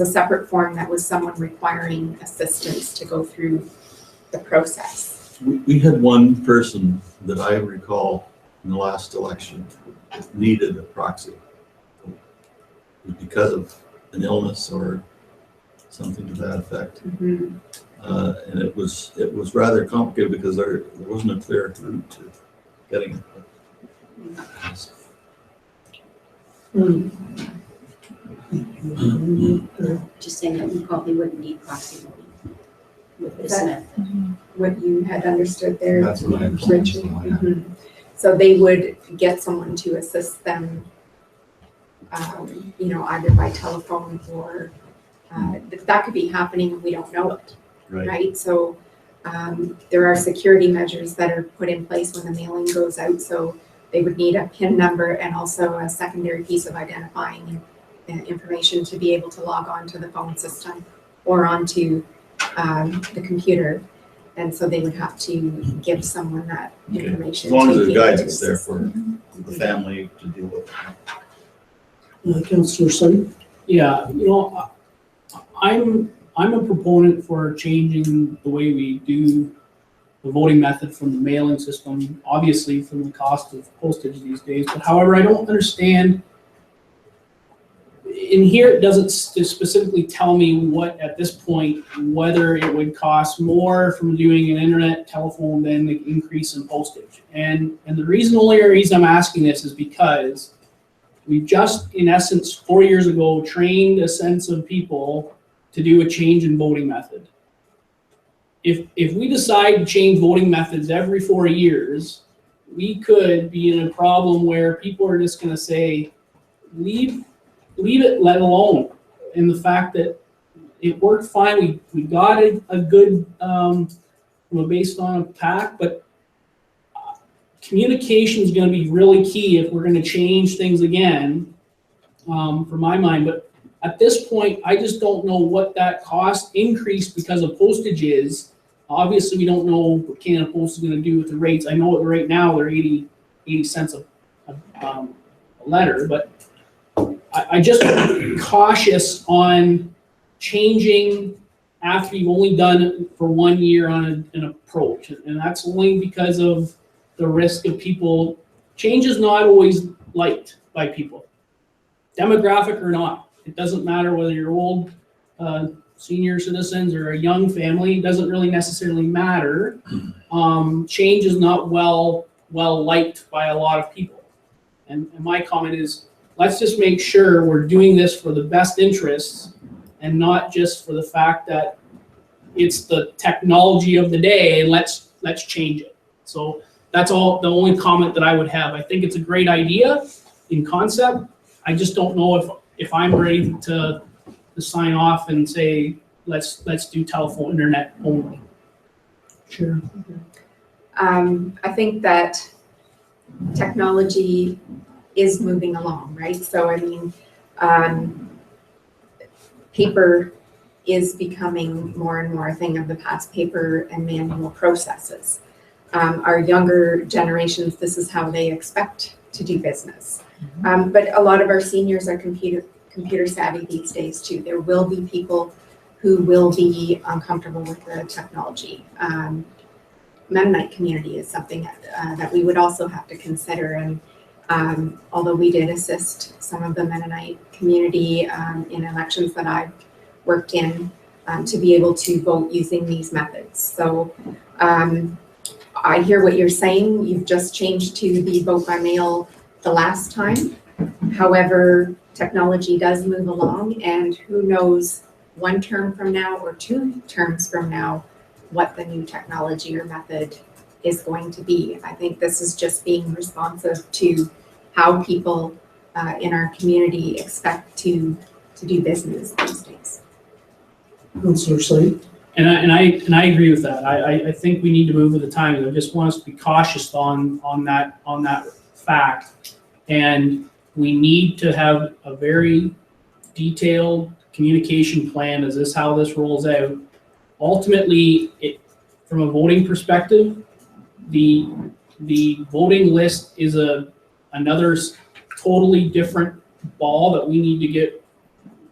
a separate form that was someone requiring assistance to go through the process. We had one person that I recall in the last election needed a proxy. It was because of an illness or something to that effect. Mm-hmm. And it was rather complicated because there wasn't a clear route to getting it. Just saying that we probably wouldn't need proxy voting with this That- method. What you had understood there, That's what I understand. Richard. So, yeah. Mhm. So they would get someone to assist them, either by telephone or that could be happening and we don't know it, right? So there are security measures that are put in place when the mailing goes out. So they would need a PIN number and also a secondary piece of identifying information to be able to log on to the phone system or onto the computer. And so they would have to give someone that Okay. information. As long as to there's be able to guidance there assist for them. the family to deal with. Councillor Singh. Yeah, I'm a proponent for changing the way we do the voting method from the mailing system, obviously from the cost of postage these days. But however, I don't understand. In here, it doesn't specifically tell me what, at this point, whether it would cost more from doing an internet telephone than the increase in postage. And the only reason I'm asking this is because we've just, in essence, 4 years ago, trained a sense of people to do a change in voting method. If we decide to change voting methods every 4 years, we could be in a problem where people are just gonna say, leave it let alone. And the fact that it worked fine, we got a good, based on a pack, but communication is gonna be really key if we're gonna change things again, for my mind. But at this point, I just don't know what that cost increase because of postage is. Obviously, we don't know what Canada Post is gonna do with the rates. I know right now they're 80 cents a letter, but I just cautious on changing after you've only done it for 1 year on an approach. And that's only because of the risk of people. Change is not always liked by people, demographic or not. It doesn't matter whether you're old, senior citizens or a young family, it doesn't really necessarily matter. Change is not well liked by a lot of people. And my comment is, let's just make sure we're doing this for the best interests and not just for the fact that it's the technology of the day and let's change it. So that's all, the only comment that I would have. I think it's a great idea in concept. I just don't know if I'm ready to sign off and say, let's do telephone internet only. Sure. I think that technology is moving along, right? So I mean, paper is becoming more and more a thing of the past, paper and manual processes. Our younger generations, this is how they expect to do business. But a lot of our seniors are computer savvy these days too. There will be people who will be uncomfortable with the technology. Mennonite community is something that we would also have to consider. And although we did assist some of the Mennonite community in elections that I've worked in to be able to vote using these methods. So I hear what you're saying. You've just changed to the vote by mail the last time. However, technology does move along, and who knows, one term from now or 2 terms from now, what the new technology or method is going to be. I think this is just being responsive to how people in our community expect to do business these days. Councillor Slate? And I agree with that. I think we need to move with the times. I just want us to be cautious on that fact. And we need to have a very detailed communication plan. Is this how this rolls out? Ultimately, from a voting perspective, the voting list is another totally different ball that we need to get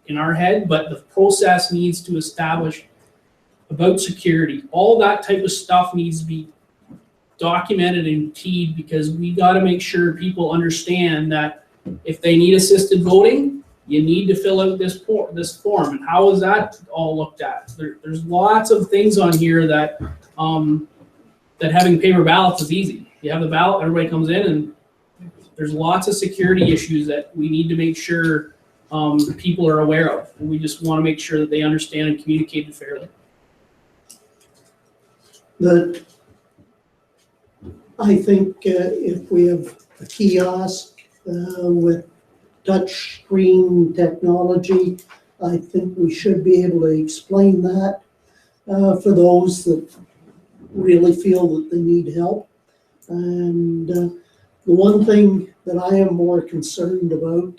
in our head, but the process needs to establish about security. All that type of stuff needs to be documented and keyed, because we got to make sure people understand that if they need assisted voting, you need to fill out this form. And how is that all looked at? There's lots of things on here that that having paper ballots is easy. You have the ballot, everybody comes in, and there's lots of security issues that we need to make sure people are aware of. And we just want to make sure that they understand and communicate it fairly. That I think if we have a kiosk with touch screen technology, I think we should be able to explain that for those that really feel that they need help. And the one thing that I am more concerned about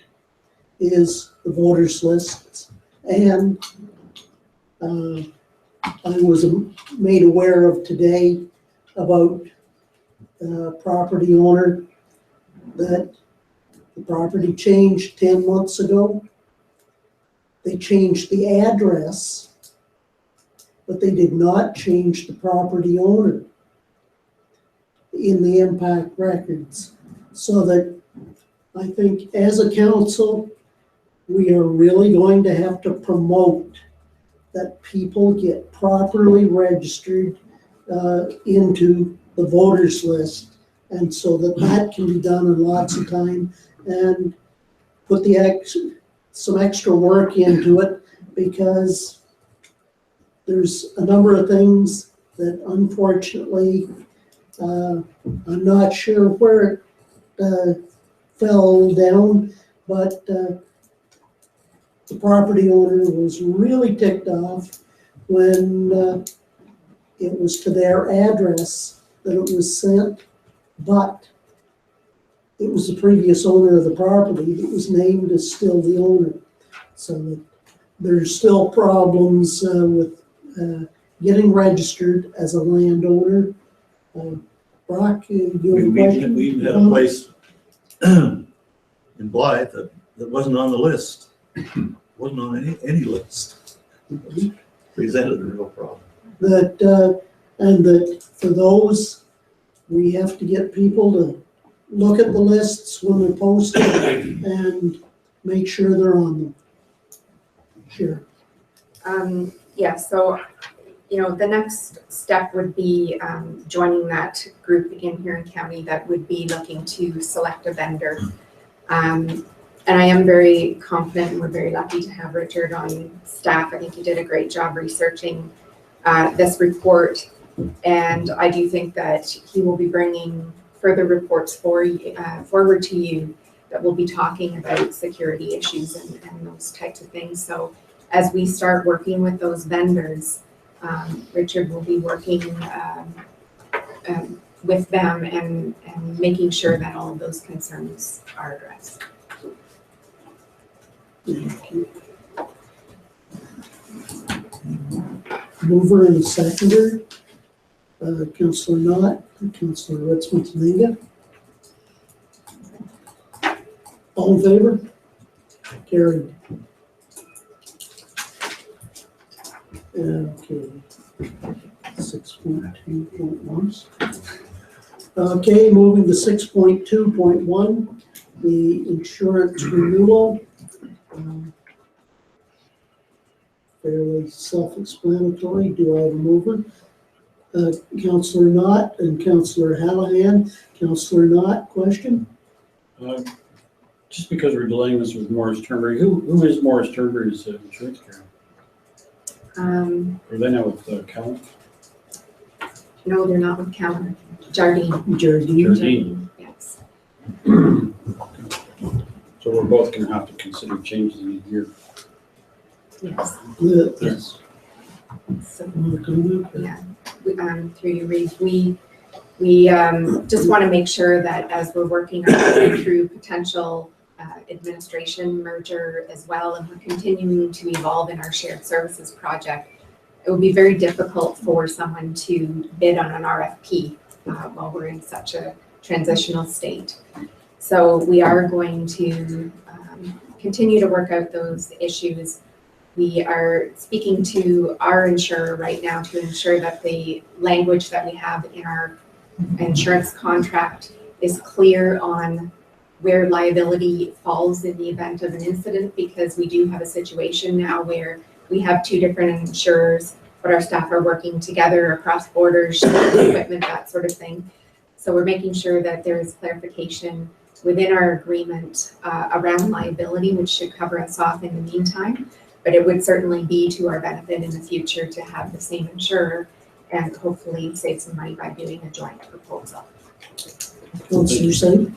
is the voters lists. And I was made aware of today about a property owner that the property changed 10 months ago. They changed the address, but they did not change the property owner in the impact records. So that I think as a council, we are really going to have to promote that people get properly registered into the voters list. And so that can be done in lots of time, and put some extra work into it, because there's a number of things that unfortunately, I'm not sure where it fell down, but the property owner was really ticked off when it was to their address that it was sent, but it was the previous owner of the property that was named as still the owner. So there's still problems with getting registered as a landowner. Brock, you have a question? We had a place in Blythe that wasn't on the list. Wasn't on any list. Presented a real problem. And that for those, we have to get people to look at the lists when they're posted and make sure they're on them. Sure. Yeah, so, the next step would be joining that group in Huron County that would be looking to select a vendor. And I am very confident, and we're very lucky to have Richard on staff. I think he did a great job researching this report. And I do think that he will be bringing further reports forward to you that will be talking about security issues and those types of things. So as we start working with those vendors, Richard will be working with them and making sure that all of those concerns are addressed. Mover and seconder, Councillor Knott, Councillor Ritzman-Taminga. All in favor? Carried. Okay. 6.2.1. Okay, moving to 6.2.1, the insurance renewal. Fairly self-explanatory. Do I have a mover? Councillor Knott and Councillor Hallahan. Councillor Knott, question? Just because we're delaying this with Morris Turnberry, who is Morris Turnberry's insurance carrier? Are they now with Cal? No, they're not with Callan. Jardine. Jardine. Yes. So we're both gonna have to consider changes in a year. Yes. Yes. So, yeah, through you, Reed, we just want to make sure that as we're working our way through potential administration merger as well, and we're continuing to evolve in our shared services project, it would be very difficult for someone to bid on an RFP while we're in such a transitional state. So we are going to continue to work out those issues. We are speaking to our insurer right now to ensure that the language that we have in our insurance contract is clear on where liability falls in the event of an incident, because we do have a situation now where we have two different insurers, but our staff are working together across borders, sharing equipment, that sort of thing. So we're making sure that there is clarification within our agreement around liability, which should cover us off in the meantime. But it would certainly be to our benefit in the future to have the same insurer and hopefully save some money by doing a joint proposal. Councillor Singh?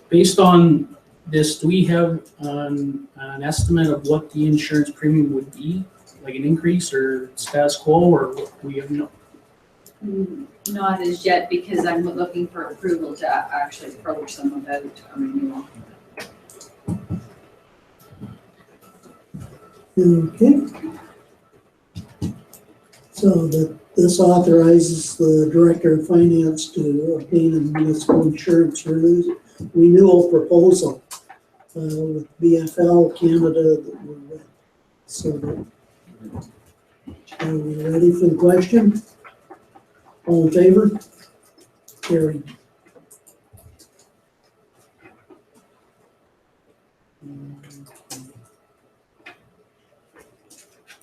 Based on this, do we have an estimate of what the insurance premium would be? Like an increase or status quo, or we have no? Not as yet, because I'm looking for approval to actually approach them about a renewal. Okay. So this authorizes the Director of Finance to obtain a municipal insurance renewal proposal with BFL Canada that we're with. So are we ready for the question? All in favor? Carried.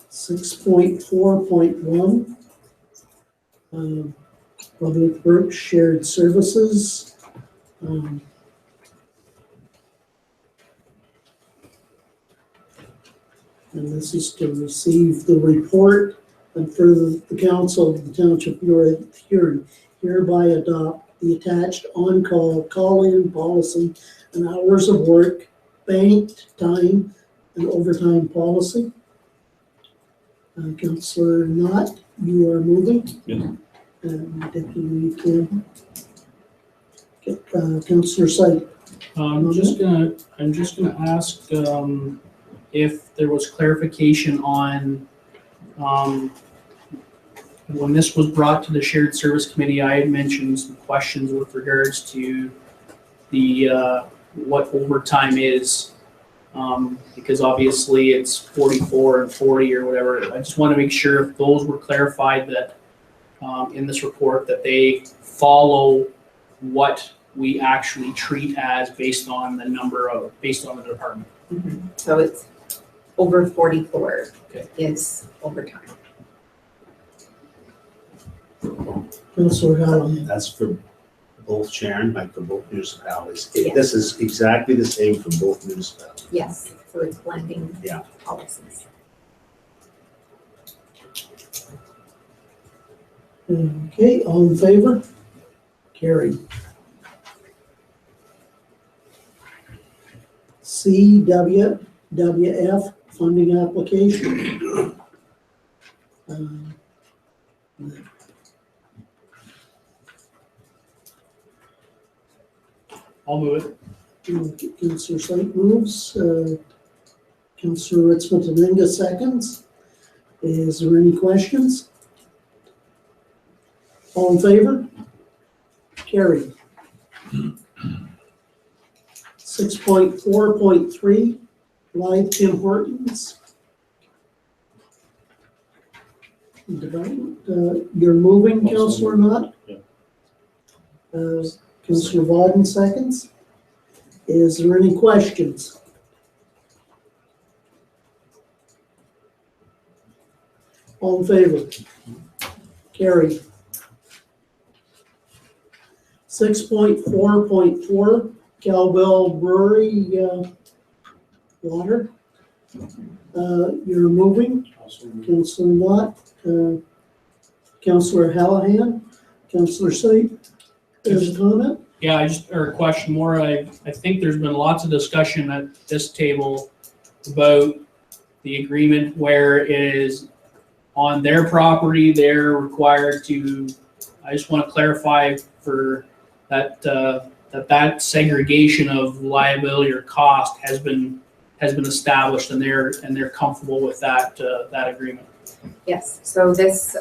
Six 6.4.1, Public Works Shared Services. And this is to receive the report and further the Council of the Township of Huron hereby adopt the attached on-call, call-in policy and hours of work, banked time, and overtime policy. Councillor Knott, you are moving. Yes. Deputy Campbell. Councillor Syke. I'm just gonna ask if there was clarification on when this was brought to the Shared Service Committee. I had mentioned some questions with regards to the what overtime is. Because obviously it's 44 and 40 or whatever. I just want to make sure if those were clarified that in this report that they follow what we actually treat as based on the department. Mm-hmm. So it's over 44 Okay. is overtime. Councillor Hallahan. That's for both, Sharon, like for both municipalities. Yes. This is exactly the same for both municipalities. Yes, so it's blending Yeah. policies. Okay, all in favor? Carried. CWWF funding application. Um, I'll move it. Councillor Slate moves, Councillor Ritzman Dominga seconds. Is there any questions? All in favor? Carried. 6.4.3, live Tim Hortons. Development, you're moving, Councillor Knott? Yeah. Councillor Vauden seconds. Is there any questions? All in favor? Carried. 6.4.4, Cowbell Brewery, water. You're moving, Councillor Knott, Councillor Hallahan, Councillor Slate. There's a comment? Yeah, or a question more. I think there's been lots of discussion at this table about the agreement where it is on their property, they're required to, I just want to clarify for that, that segregation of liability or cost has been established and they're comfortable with that agreement. Yes, so this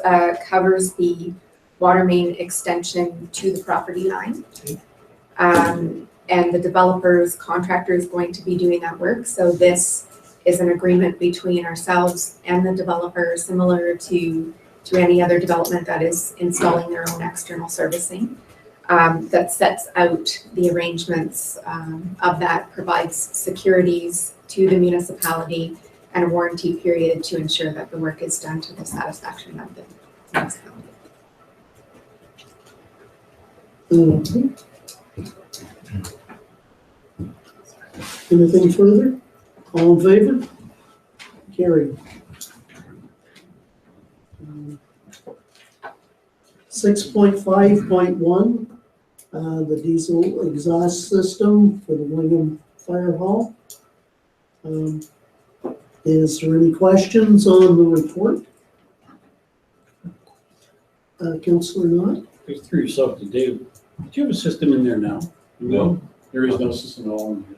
covers the water main extension to the property line. And the developer's contractor is going to be doing that work. So this is an agreement between ourselves and the developer, similar to any other development that is installing their own external servicing. That sets out the arrangements of that, provides securities to the municipality and a warranty period to ensure that the work is done to the satisfaction of the municipality. Anything further? All in favor? Carried. 6.5.1, the diesel exhaust system for the Wingham Fire Hall. Is there any questions on the report? Councillor Knott? Just through yourself to Dave, do you have a system in there now? No. There is no system at all in here.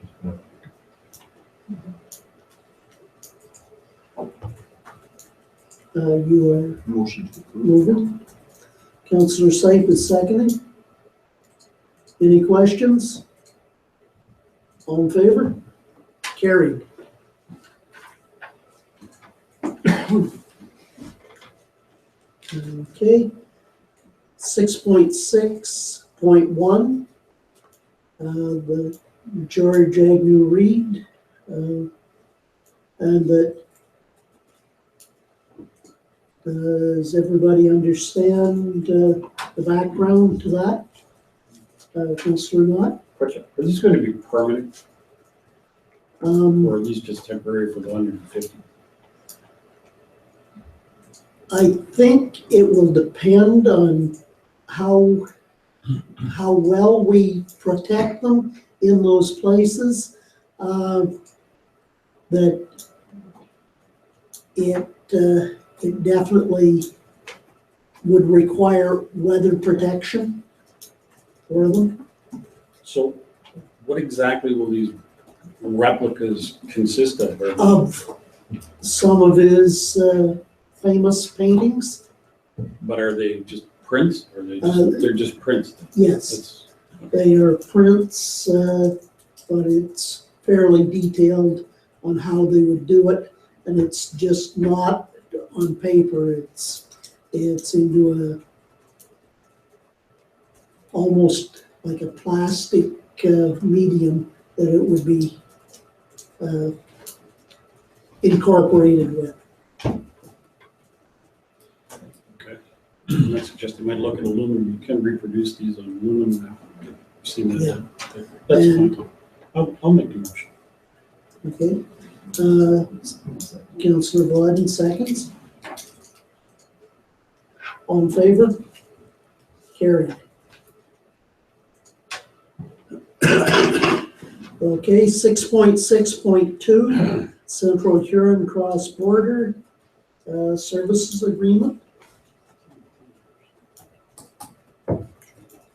You are Motion to approve. moving. Councillor Sype is seconding. Any questions? All in favor? Carried. Okay. 6.6.1, the George Agnew Reed, and that, does everybody understand the background to that? Councillor Knott? Question, is this going to be permanent Um, or at least just temporary for the 150? I think it will depend on how well we protect them in those places. That it definitely would require weather protection for them. So what exactly will these replicas consist of? Of some of his famous paintings, But are they just prints or they're just prints? yes. That's- They are prints, but it's fairly detailed on how they would do it, and it's just not on paper. It's into almost like a plastic medium that it would be incorporated with. I suggest they might look at aluminum. You can reproduce these on aluminum now. I've seen that. Yeah. That's fine. I'll make the motion. Okay. Councillor Vauden seconds. All in favor? Carried. Okay, 6.6.2, Central Huron Cross Border Services Agreement.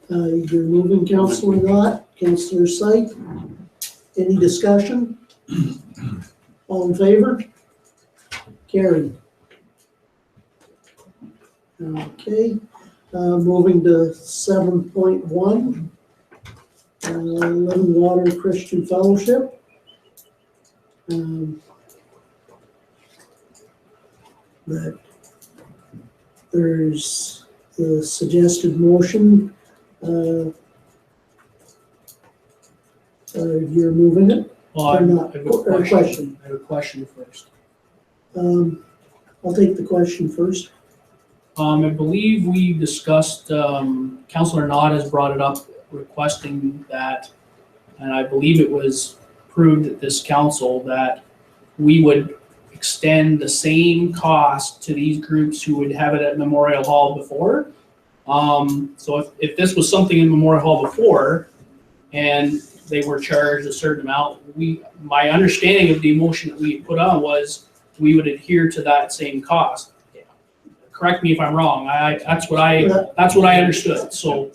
You're moving, Councillor Knott, Councillor Syke. Any discussion? All in favor? Carried. Okay, moving to 7.1, Living Water Christian Fellowship. That there's the suggested motion. You're moving it? Well, Or I not? have a Or question. I have a question first. I'll take the question first. I believe we discussed, Councillor Knott has brought it up, requesting that, and I believe it was approved at this council, that we would extend the same cost to these groups who would have it at Memorial Hall before. So if this was something in Memorial Hall before, and they were charged a certain amount, my understanding of the motion that we put on was we would adhere to that same cost. Correct me if I'm wrong, that's what I understood, so.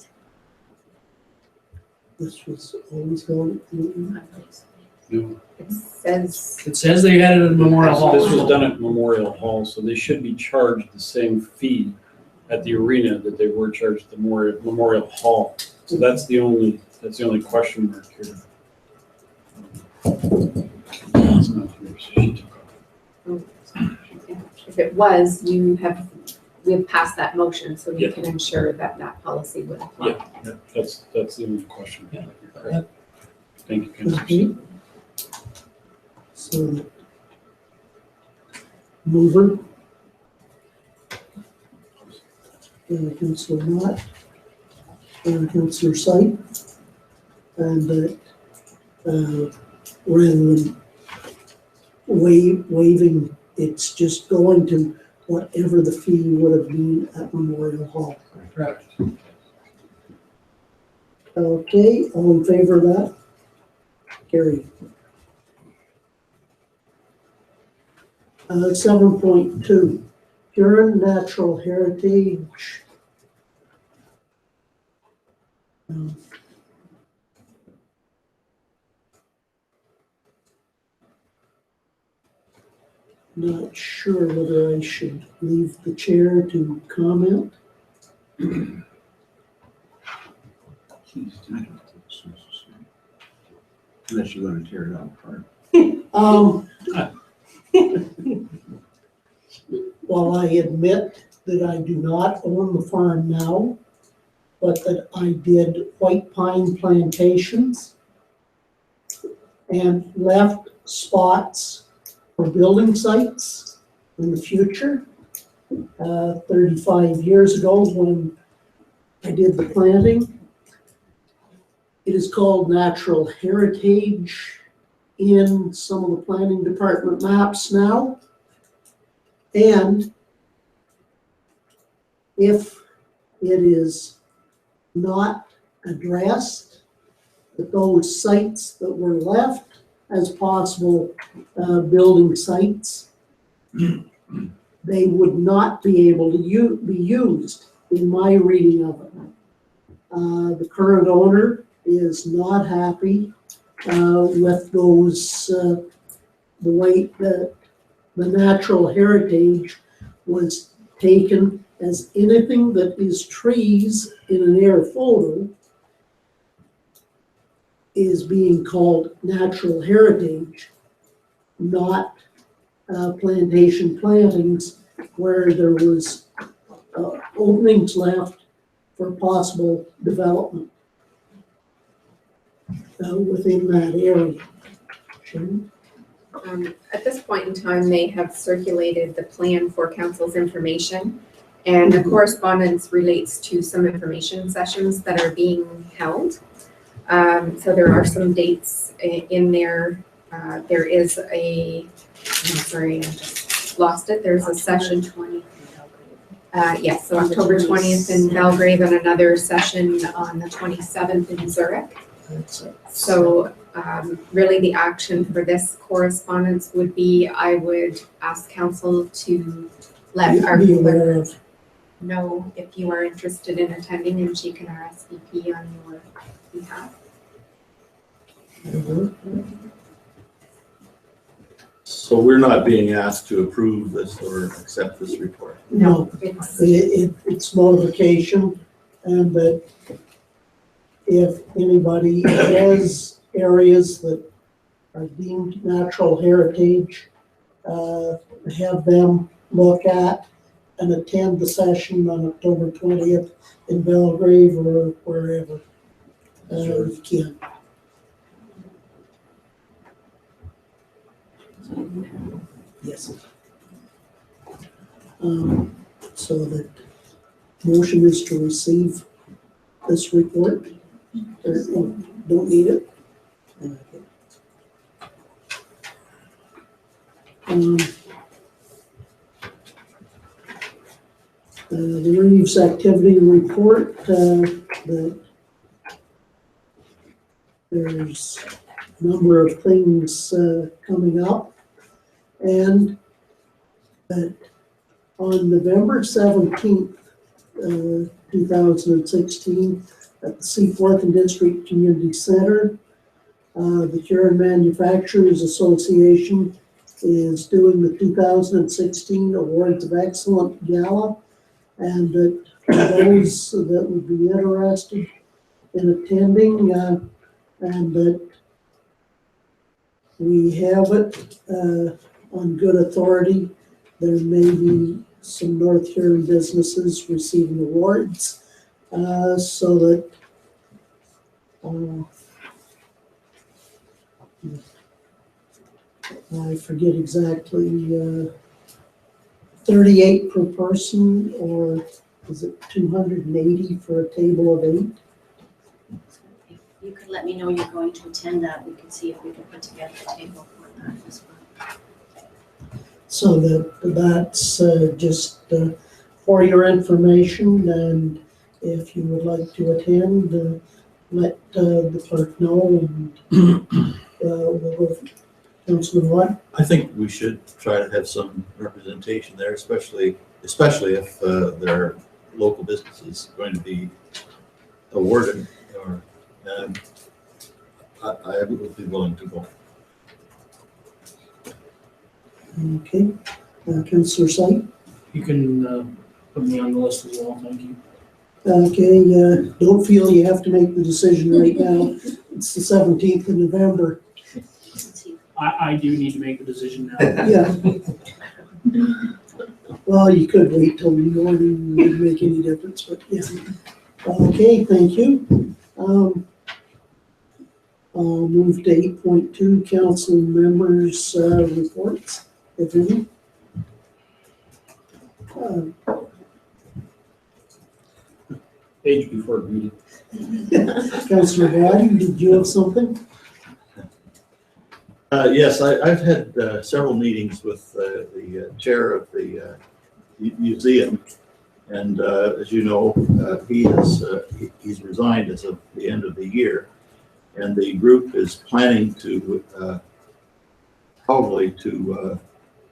This was always going. No. It says, It says they had it at Memorial Hall. This was done at Memorial Hall, so they should be charged the same fee at the arena that they were charged at the Memorial Hall. So that's the only question mark here. It's not here, so she took off. if it was, we have passed that motion, so we Yeah. can ensure that that policy would apply. Yeah, that's the only question. Yeah. Correct. Thank you, Councilor. Okay. So, mover. Councillor Knott. Councillor Syke. And rather than waiving, it's just going to whatever the fee would have been at Memorial Hall. Correct. Okay, all in favor of that? Carried. 7.2, Huron Natural Heritage. Not sure whether I should leave the chair to comment. Unless you're gonna tear it all apart. While I admit that I do not own the farm now, but that I did white pine plantations and left spots for building sites in the future. 35 years ago when I did the planting. It is called natural heritage in some of the planning department maps now. And if it is not addressed, that those sites that were left as possible building sites, they would not be able to be used in my reading of it. The current owner is not happy with those, the way that the natural heritage was taken as anything that is trees in an air photo is being called natural heritage, not plantation plantings where there was openings left for possible development within that area. Sharon? At this point in time, they have circulated the plan for council's information, and the correspondence relates to some information sessions that are being held. So there are some dates in there. There is I'm sorry, I just lost it. There's a session. 20th. Yes, so October 20th in Belgrave and another session on the 27th in Zurich. So really the action for this correspondence would be, I would ask council to let our Be aware of. know if you are interested in attending, and she can RSVP on your behalf. So we're not being asked to approve this or accept this report. No, It's, it's notification, and that if anybody has areas that are deemed natural heritage, have them look at and attend the session on October 20th in Belgrave or wherever, if you can. Yes. So the motion is to receive this report. Don't need it. Okay. The Reeves activity report, that there's a number of things coming up, and that on November 17th, 2016, at the Seaforth and District Community Center, the Huron Manufacturers Association is doing the 2016 Awards of Excellence Gala, and that those that would be interested in attending, and that we have it on good authority, there may be some North Huron businesses receiving awards, so that I forget exactly, 38 per person, or is it 280 for a table of 8? If you could let me know you're going to attend that, we could see if we can put together a table for that as well. So that's just for your information, and if you would like to attend, let the clerk know, and we'll go. Councilman Watt? I think we should try to have some representation there, especially if there are local businesses going to be awarded, or I would be willing to go. Okay, Councillor Syed? You can put me on the list as well, thank you. Okay, don't feel you have to make the decision right now. It's the 17th of November. I do need to make the decision now. Yeah. Well, you could wait till the morning, it wouldn't make any difference, but yeah. Okay, thank you. I'll move to 8.2, council members' reports, if any. Page before reading. Councilor Brady, did you have something? Yes, I've had several meetings with the chair of the museum, and as you know, he's resigned as of the end of the year, and the group is planning to probably to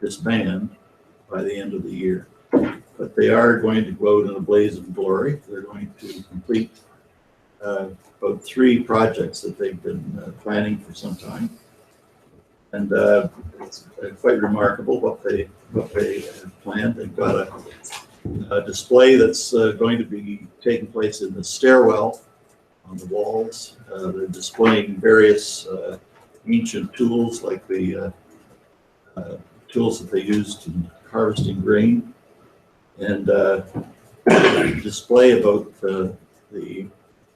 disband by the end of the year. But they are going to go out in a blaze of glory. They're going to complete about 3 projects that they've been planning for some time. And it's quite remarkable what they have planned. They've got a display that's going to be taking place in the stairwell on the walls. They're displaying various ancient tools, like the tools that they used in harvesting grain, and display about the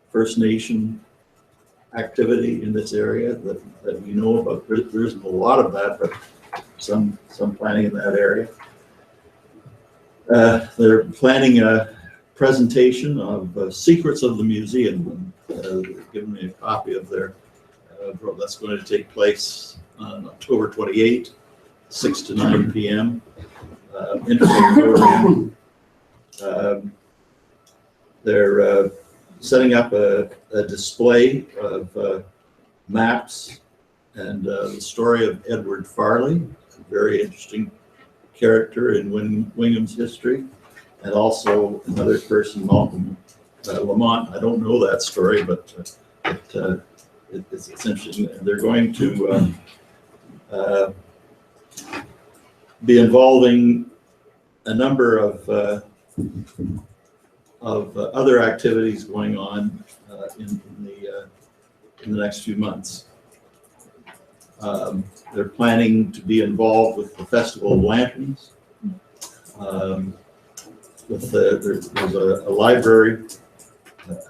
First Nation activity in this area that we know about. There isn't a lot of that, but some planning in that area. They're planning a presentation of secrets of the museum, and they've given me a copy of their that's going to take place on October 28th, 6 to 9 p.m. In the auditorium. They're setting up a display of maps and the story of Edward Farley, a very interesting character in Wingham's history, and also another person, Malcolm Lamont. I don't know that story, but it's interesting. They're going to be involving a number of other activities going on in the next few months. They're planning to be involved with the Festival of Lanterns. There's a library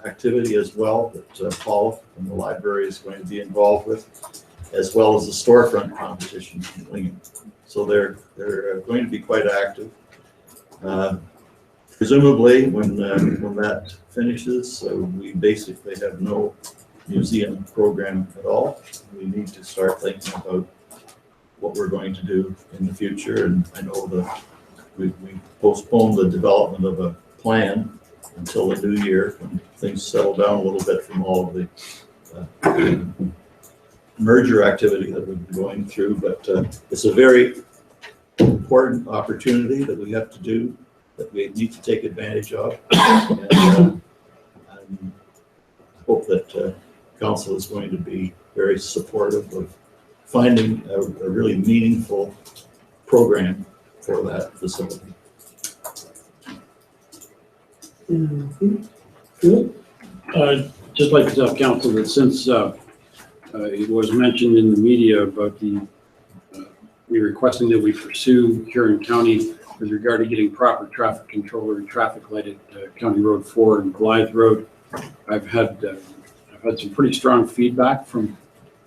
activity as well that Paul from the library is going to be involved with, as well as the storefront competition in Wingham. So they're going to be quite active. Presumably, when that finishes, we basically have no museum program at all. We need to start thinking about what we're going to do in the future, and I know that we postponed the development of a plan until the new year, when things settle down a little bit from all of the merger activity that we've been going through. But it's a very important opportunity that we have to do, that we need to take advantage of. And I hope that council is going to be very supportive of finding a really meaningful program for that facility. Just like to tell council that since it was mentioned in the media about me requesting that we pursue Huron County with regard to getting proper traffic control or traffic light at County Road 4 and Blythe Road, I've had some pretty strong feedback from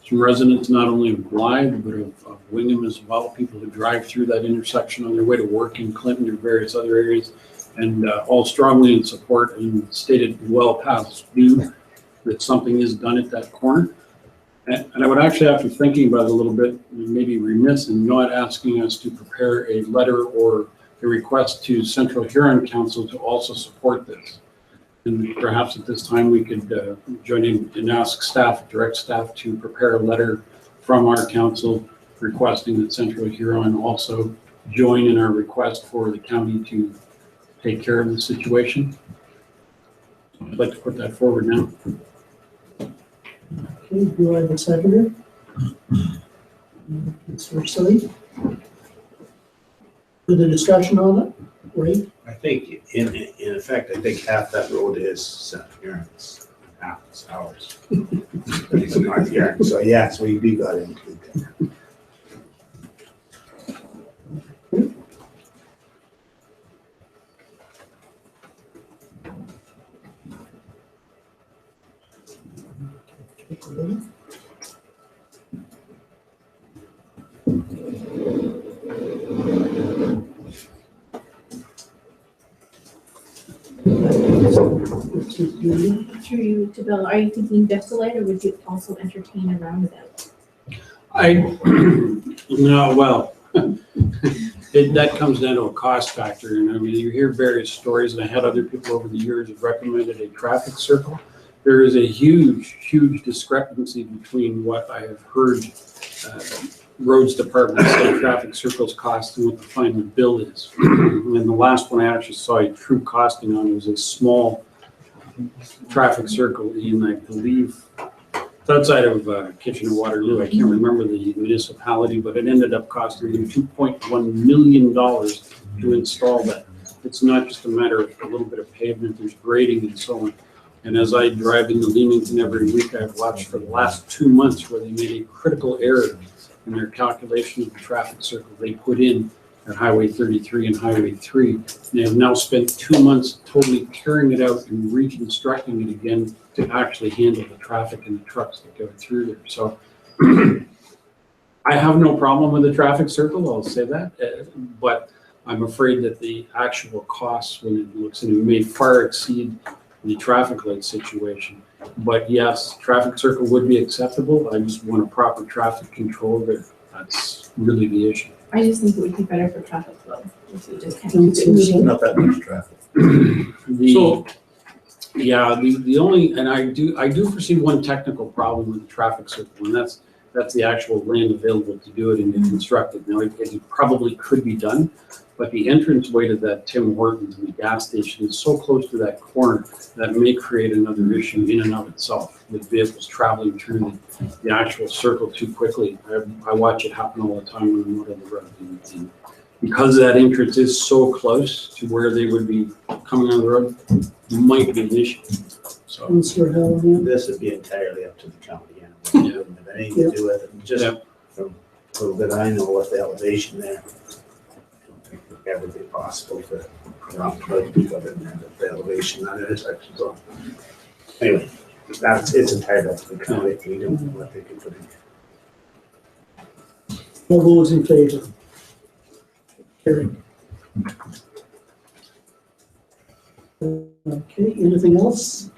some residents, not only of Blythe, but of Wingham as well, people who drive through that intersection on their way to work in Clinton or various other areas, and all strongly in support and stated well past due that something is done at that corner. And I would actually, after thinking about it a little bit, maybe remiss in not asking us to prepare a letter or a request to Central Huron Council to also support this. And perhaps at this time we could join in and ask staff, direct staff, to prepare a letter from our council requesting that Central Huron also join in our request for the county to take care of the situation. I'd like to put that forward now. Okay, do I have a seconder? Councilor Slade. Further discussion on it? Ray? I think, in effect, I think half that road is South Huron's, half is ours. It's North Huron, so yes, we got to include that. Through you to Bill, are you thinking just a light, or would you also entertain a roundabout? No, well, that comes down to a cost factor. And I mean, you hear various stories, and I had other people over the years have recommended a traffic circle. There is a huge, huge discrepancy between what I have heard roads department say traffic circles cost and what the final bill is. And the last one I actually saw a true costing on was a small traffic circle in, I believe, it's outside of Kitchener Waterloo. I can't remember the municipality, but it ended up costing them $2.1 million to install that. It's not just a matter of a little bit of pavement, there's grading and so on. And as I drive into Leamington every week, I've watched for the last 2 months where they made a critical error in their calculation of the traffic circle they put in at Highway 33 and Highway 3. They have now spent 2 months totally tearing it out and reconstructing it again to actually handle the traffic and the trucks that go through there. So I have no problem with the traffic circle, I'll say that, but I'm afraid that the actual costs, when it looks, and it may far exceed the traffic light situation. But yes, traffic circle would be acceptable. I just want a proper traffic control there. That's really the issue. I just think it would be better for traffic flow if we just kind of keep it moving. Not that much traffic. So Yeah, the only, and I do foresee one technical problem with the traffic circle, and that's the actual land available to do it and to construct it. Now, it probably could be done, but the entranceway to that Tim Hortons and the gas station is so close to that corner that may create another issue in and of itself with vehicles traveling through the actual circle too quickly. I watch it happen all the time when I'm out on the road. And because that entrance is so close to where they would be coming on the road, might be an issue. So, Councillor Hallinan? This would be entirely up to the county, and it wouldn't have anything to do with it. Just Yeah. from a little bit I know with the elevation there, I don't think it would ever be possible to put the elevation on it. So anyway, it's entirely up to the county. We don't know what they can put in. All those in favor? Carried. Okay, anything else?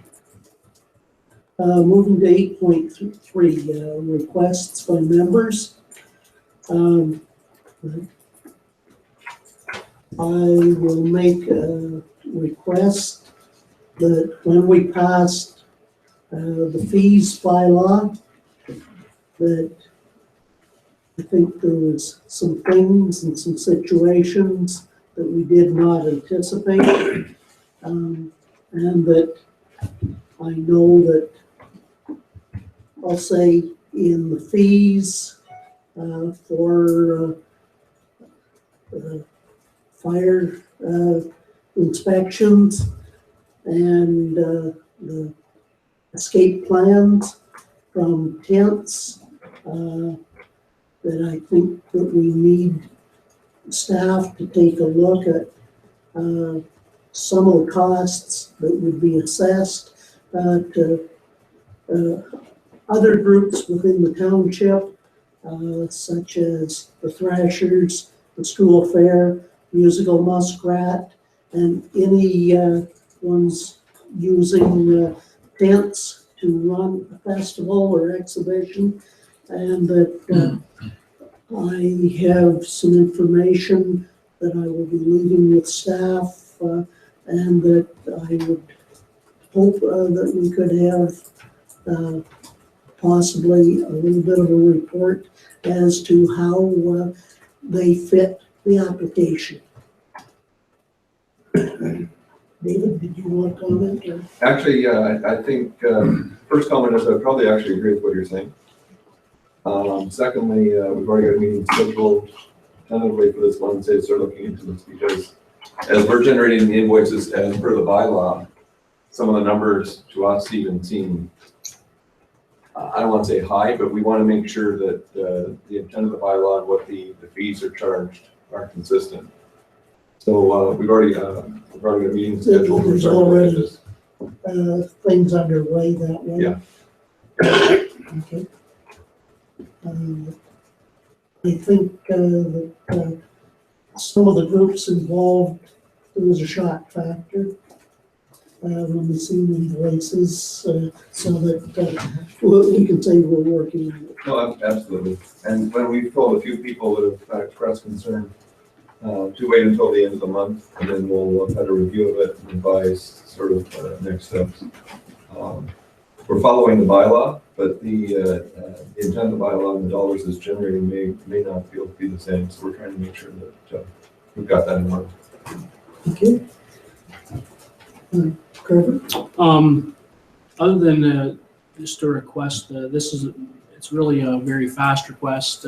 Moving to 8.3, requests by members. I will make a request that when we passed the fees bylaw, that I think there was some things and some situations that we did not anticipate. And that I know that, I'll say, in the fees for fire inspections and the escape plans from tents, that I think that we need staff to take a look at some of the costs that would be assessed to other groups within the township, such as the Thrashers, the School Fair, Musical Muskrat, and any ones using tents to run a festival or exhibition. And that I have some information that I will be leaving with staff, and that I would hope that we could have possibly a little bit of a report as to how they fit the application. David, did you want to comment? Or? Actually, I think first comment is I probably actually agree with what you're saying. Secondly, we've already got a meeting scheduled tentatively for this Wednesday to start looking into this, because as we're generating the invoices as per the bylaw, some of the numbers to us even seem, I don't want to say high, but we want to make sure that the intent of the bylaw and what the fees are charged are consistent. So we've already got a meeting scheduled. There's already things underway that way. Yeah. Okay. I think that some of the groups involved, there was a shock factor when we see the invoices, so that we can say we're working on it. No, absolutely. And when we've told a few people that have expressed concern to wait until the end of the month, and then we'll have a review of it and advise sort of next steps. We're following the bylaw, but the intent of the bylaw and the dollars it's generating may not feel to be the same. So we're trying to make sure that we've got that in mind. Okay. Trevor? Other than just a request, it's really a very fast request.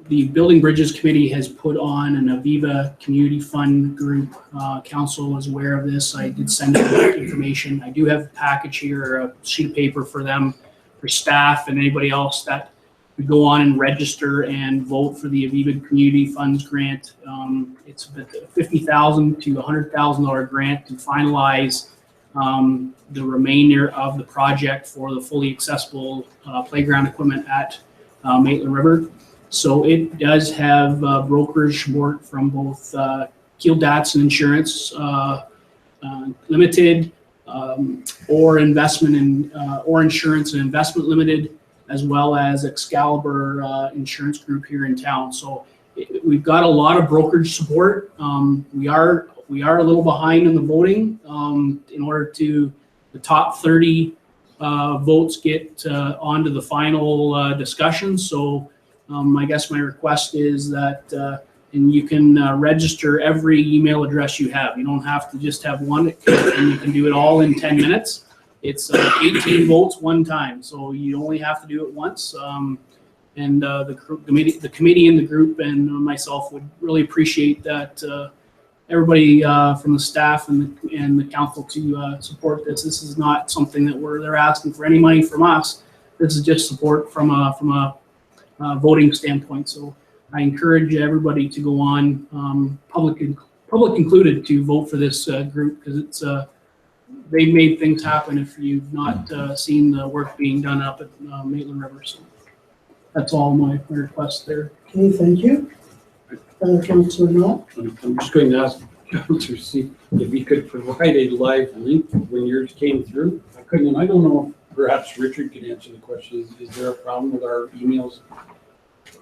The Building Bridges Committee has put on an Aviva Community Fund group. Council is aware of this. I did send out information. I do have a package here, a sheet of paper for them, for staff and anybody else that would go on and register and vote for the Aviva Community Funds grant. It's a $50,000 to $100,000 grant to finalize the remainder of the project for the fully accessible playground equipment at Maitland River. So it does have brokerage support from both Keel Datsun Insurance Limited, or Investment in or Insurance and Investment Limited, as well as Excalibur Insurance Group here in town. So we've got a lot of brokerage support. We We are a little behind in the voting. In order to, the top 30 votes get onto the final discussion. So I guess my request is that, and you can register every email address you have. You don't have to just have one, and you can do it all in 10 minutes. It's 18 votes one time, so you only have to do it once. And the committee and the group and myself would really appreciate that everybody from the staff and the council to support this. This is not something that they're asking for any money from us. This is just support from a voting standpoint. So I encourage everybody to go on, public included, to vote for this group, because it's they've made things happen if you've not seen the work being done up at Maitland River. So that's all my request there. Okay, thank you. Councillor Knott? I'm just going to ask Councillor C if you could provide a live link when yours came through. I couldn't, and I don't know if perhaps Richard can answer the question. Is there a problem with our emails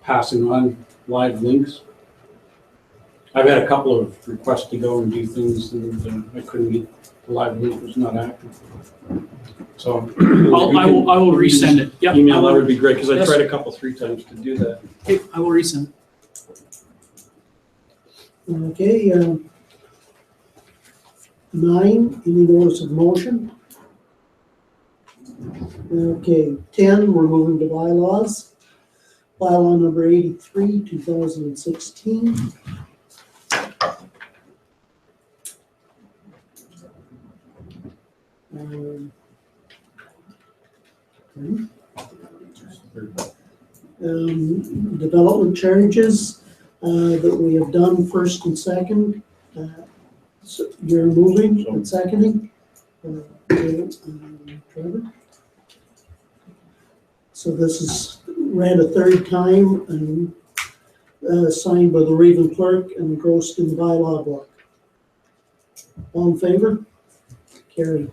passing on live links? I've had a couple of requests to go and do things, and I couldn't get the live link, was not active. So I will resend it. Yep, email, that would be great, because I Yes. tried a 3 times to do that. Okay, I will resend it. Okay, 9, any notice of motion? Okay, 10, we're moving to bylaws. Bylaw number 83, 2016. Development charges that we have done first and second. So you're moving and seconding. Trevor. So this is read a third time and signed by the Raven clerk and engrossed in the bylaw book. All in favor? Carried.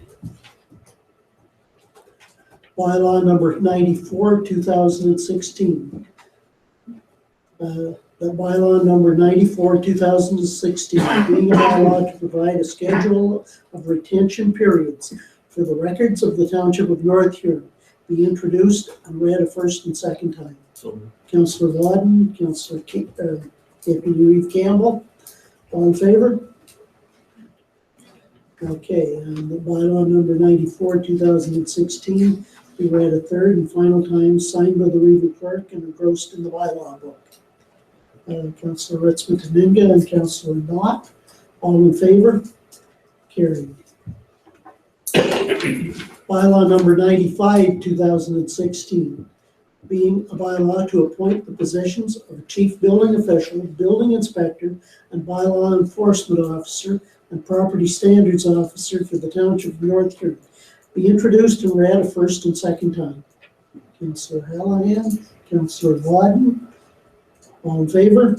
Bylaw number 94, 2016. The bylaw number 94, 2016, being a bylaw to provide a schedule of retention periods for the records of the Township of North Huron, be introduced and read a first and second time. So Councillor Wadden, Councillor Deputy Reeve Campbell, all in favor? Okay, and the bylaw number 94, 2016, be read a third and final time, signed by the Reeve clerk and engrossed in the bylaw book. Councillor Ritzman-Taninga and Councillor Knott, all in favor? Carried. Bylaw number 95, 2016, being a bylaw to appoint the positions of chief building official, building inspector, and bylaw enforcement officer and property standards officer for the Township of North Huron, be introduced and read a first and second time. Councillor Hallahan, Councillor Wadden, all in favor?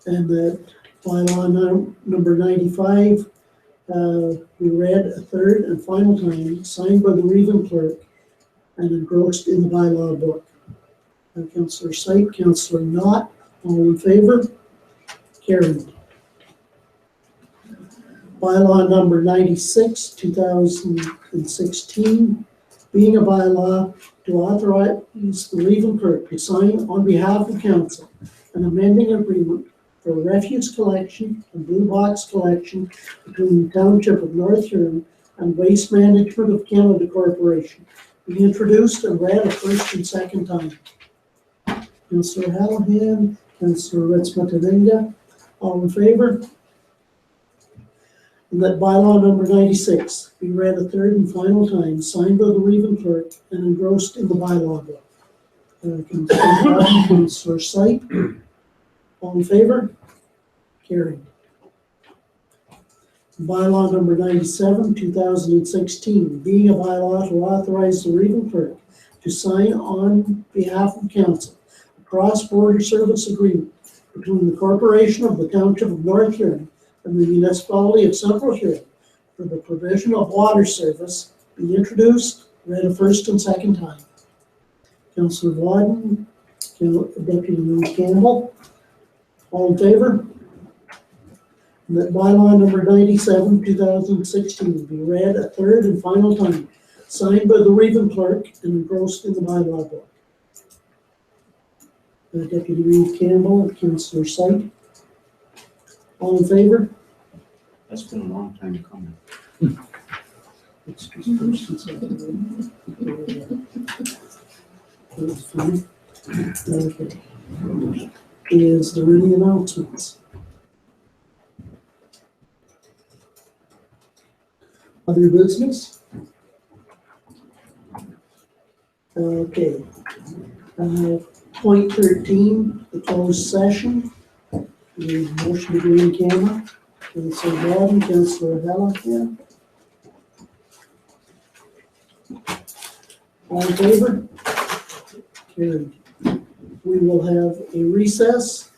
And that bylaw number 95, we read a third and final time, signed by the Reeve clerk and engrossed in the bylaw book. Councillor Syke, Councillor Knott, all in favor? Carried. Bylaw number 96, 2016, being a bylaw to authorize the Reeve clerk to sign on behalf of council an amending agreement for refuse collection and blue box collection between the Township of North Huron and Waste Management of Canada Corporation, be introduced and read a first and second time. Councillor Hallahan, Councillor Ritzman-Taninga, all in favor? And that bylaw number 96 be read a third and final time, signed by the Reeve clerk and engrossed in the bylaw book. Councillor Wadden, Councillor Syke, all in favor? Carried. Bylaw number 97, 2016, being a bylaw to authorize the Reeve clerk to sign on behalf of council a cross-border service agreement between the Corporation of the Township of North Huron and the Municipality of Central Huron for the provision of water service, be introduced, read a first and second time. Councillor Wadden, Deputy Campbell, all in favor? That bylaw number 97, 2016 be read a third and final time, signed by the Raven clerk and engrossed in the bylaw book. Deputy Reeve Campbell, Councillor Syke. All in favor? That's been a long time coming. It's just first and second. That's fine. Okay. Is there any announcements? Other business? Okay. Point 13, the closed session. The motion to go in camera. Councillor Bowden, Councillor Halligan. All in favor? Carried. We will have a recess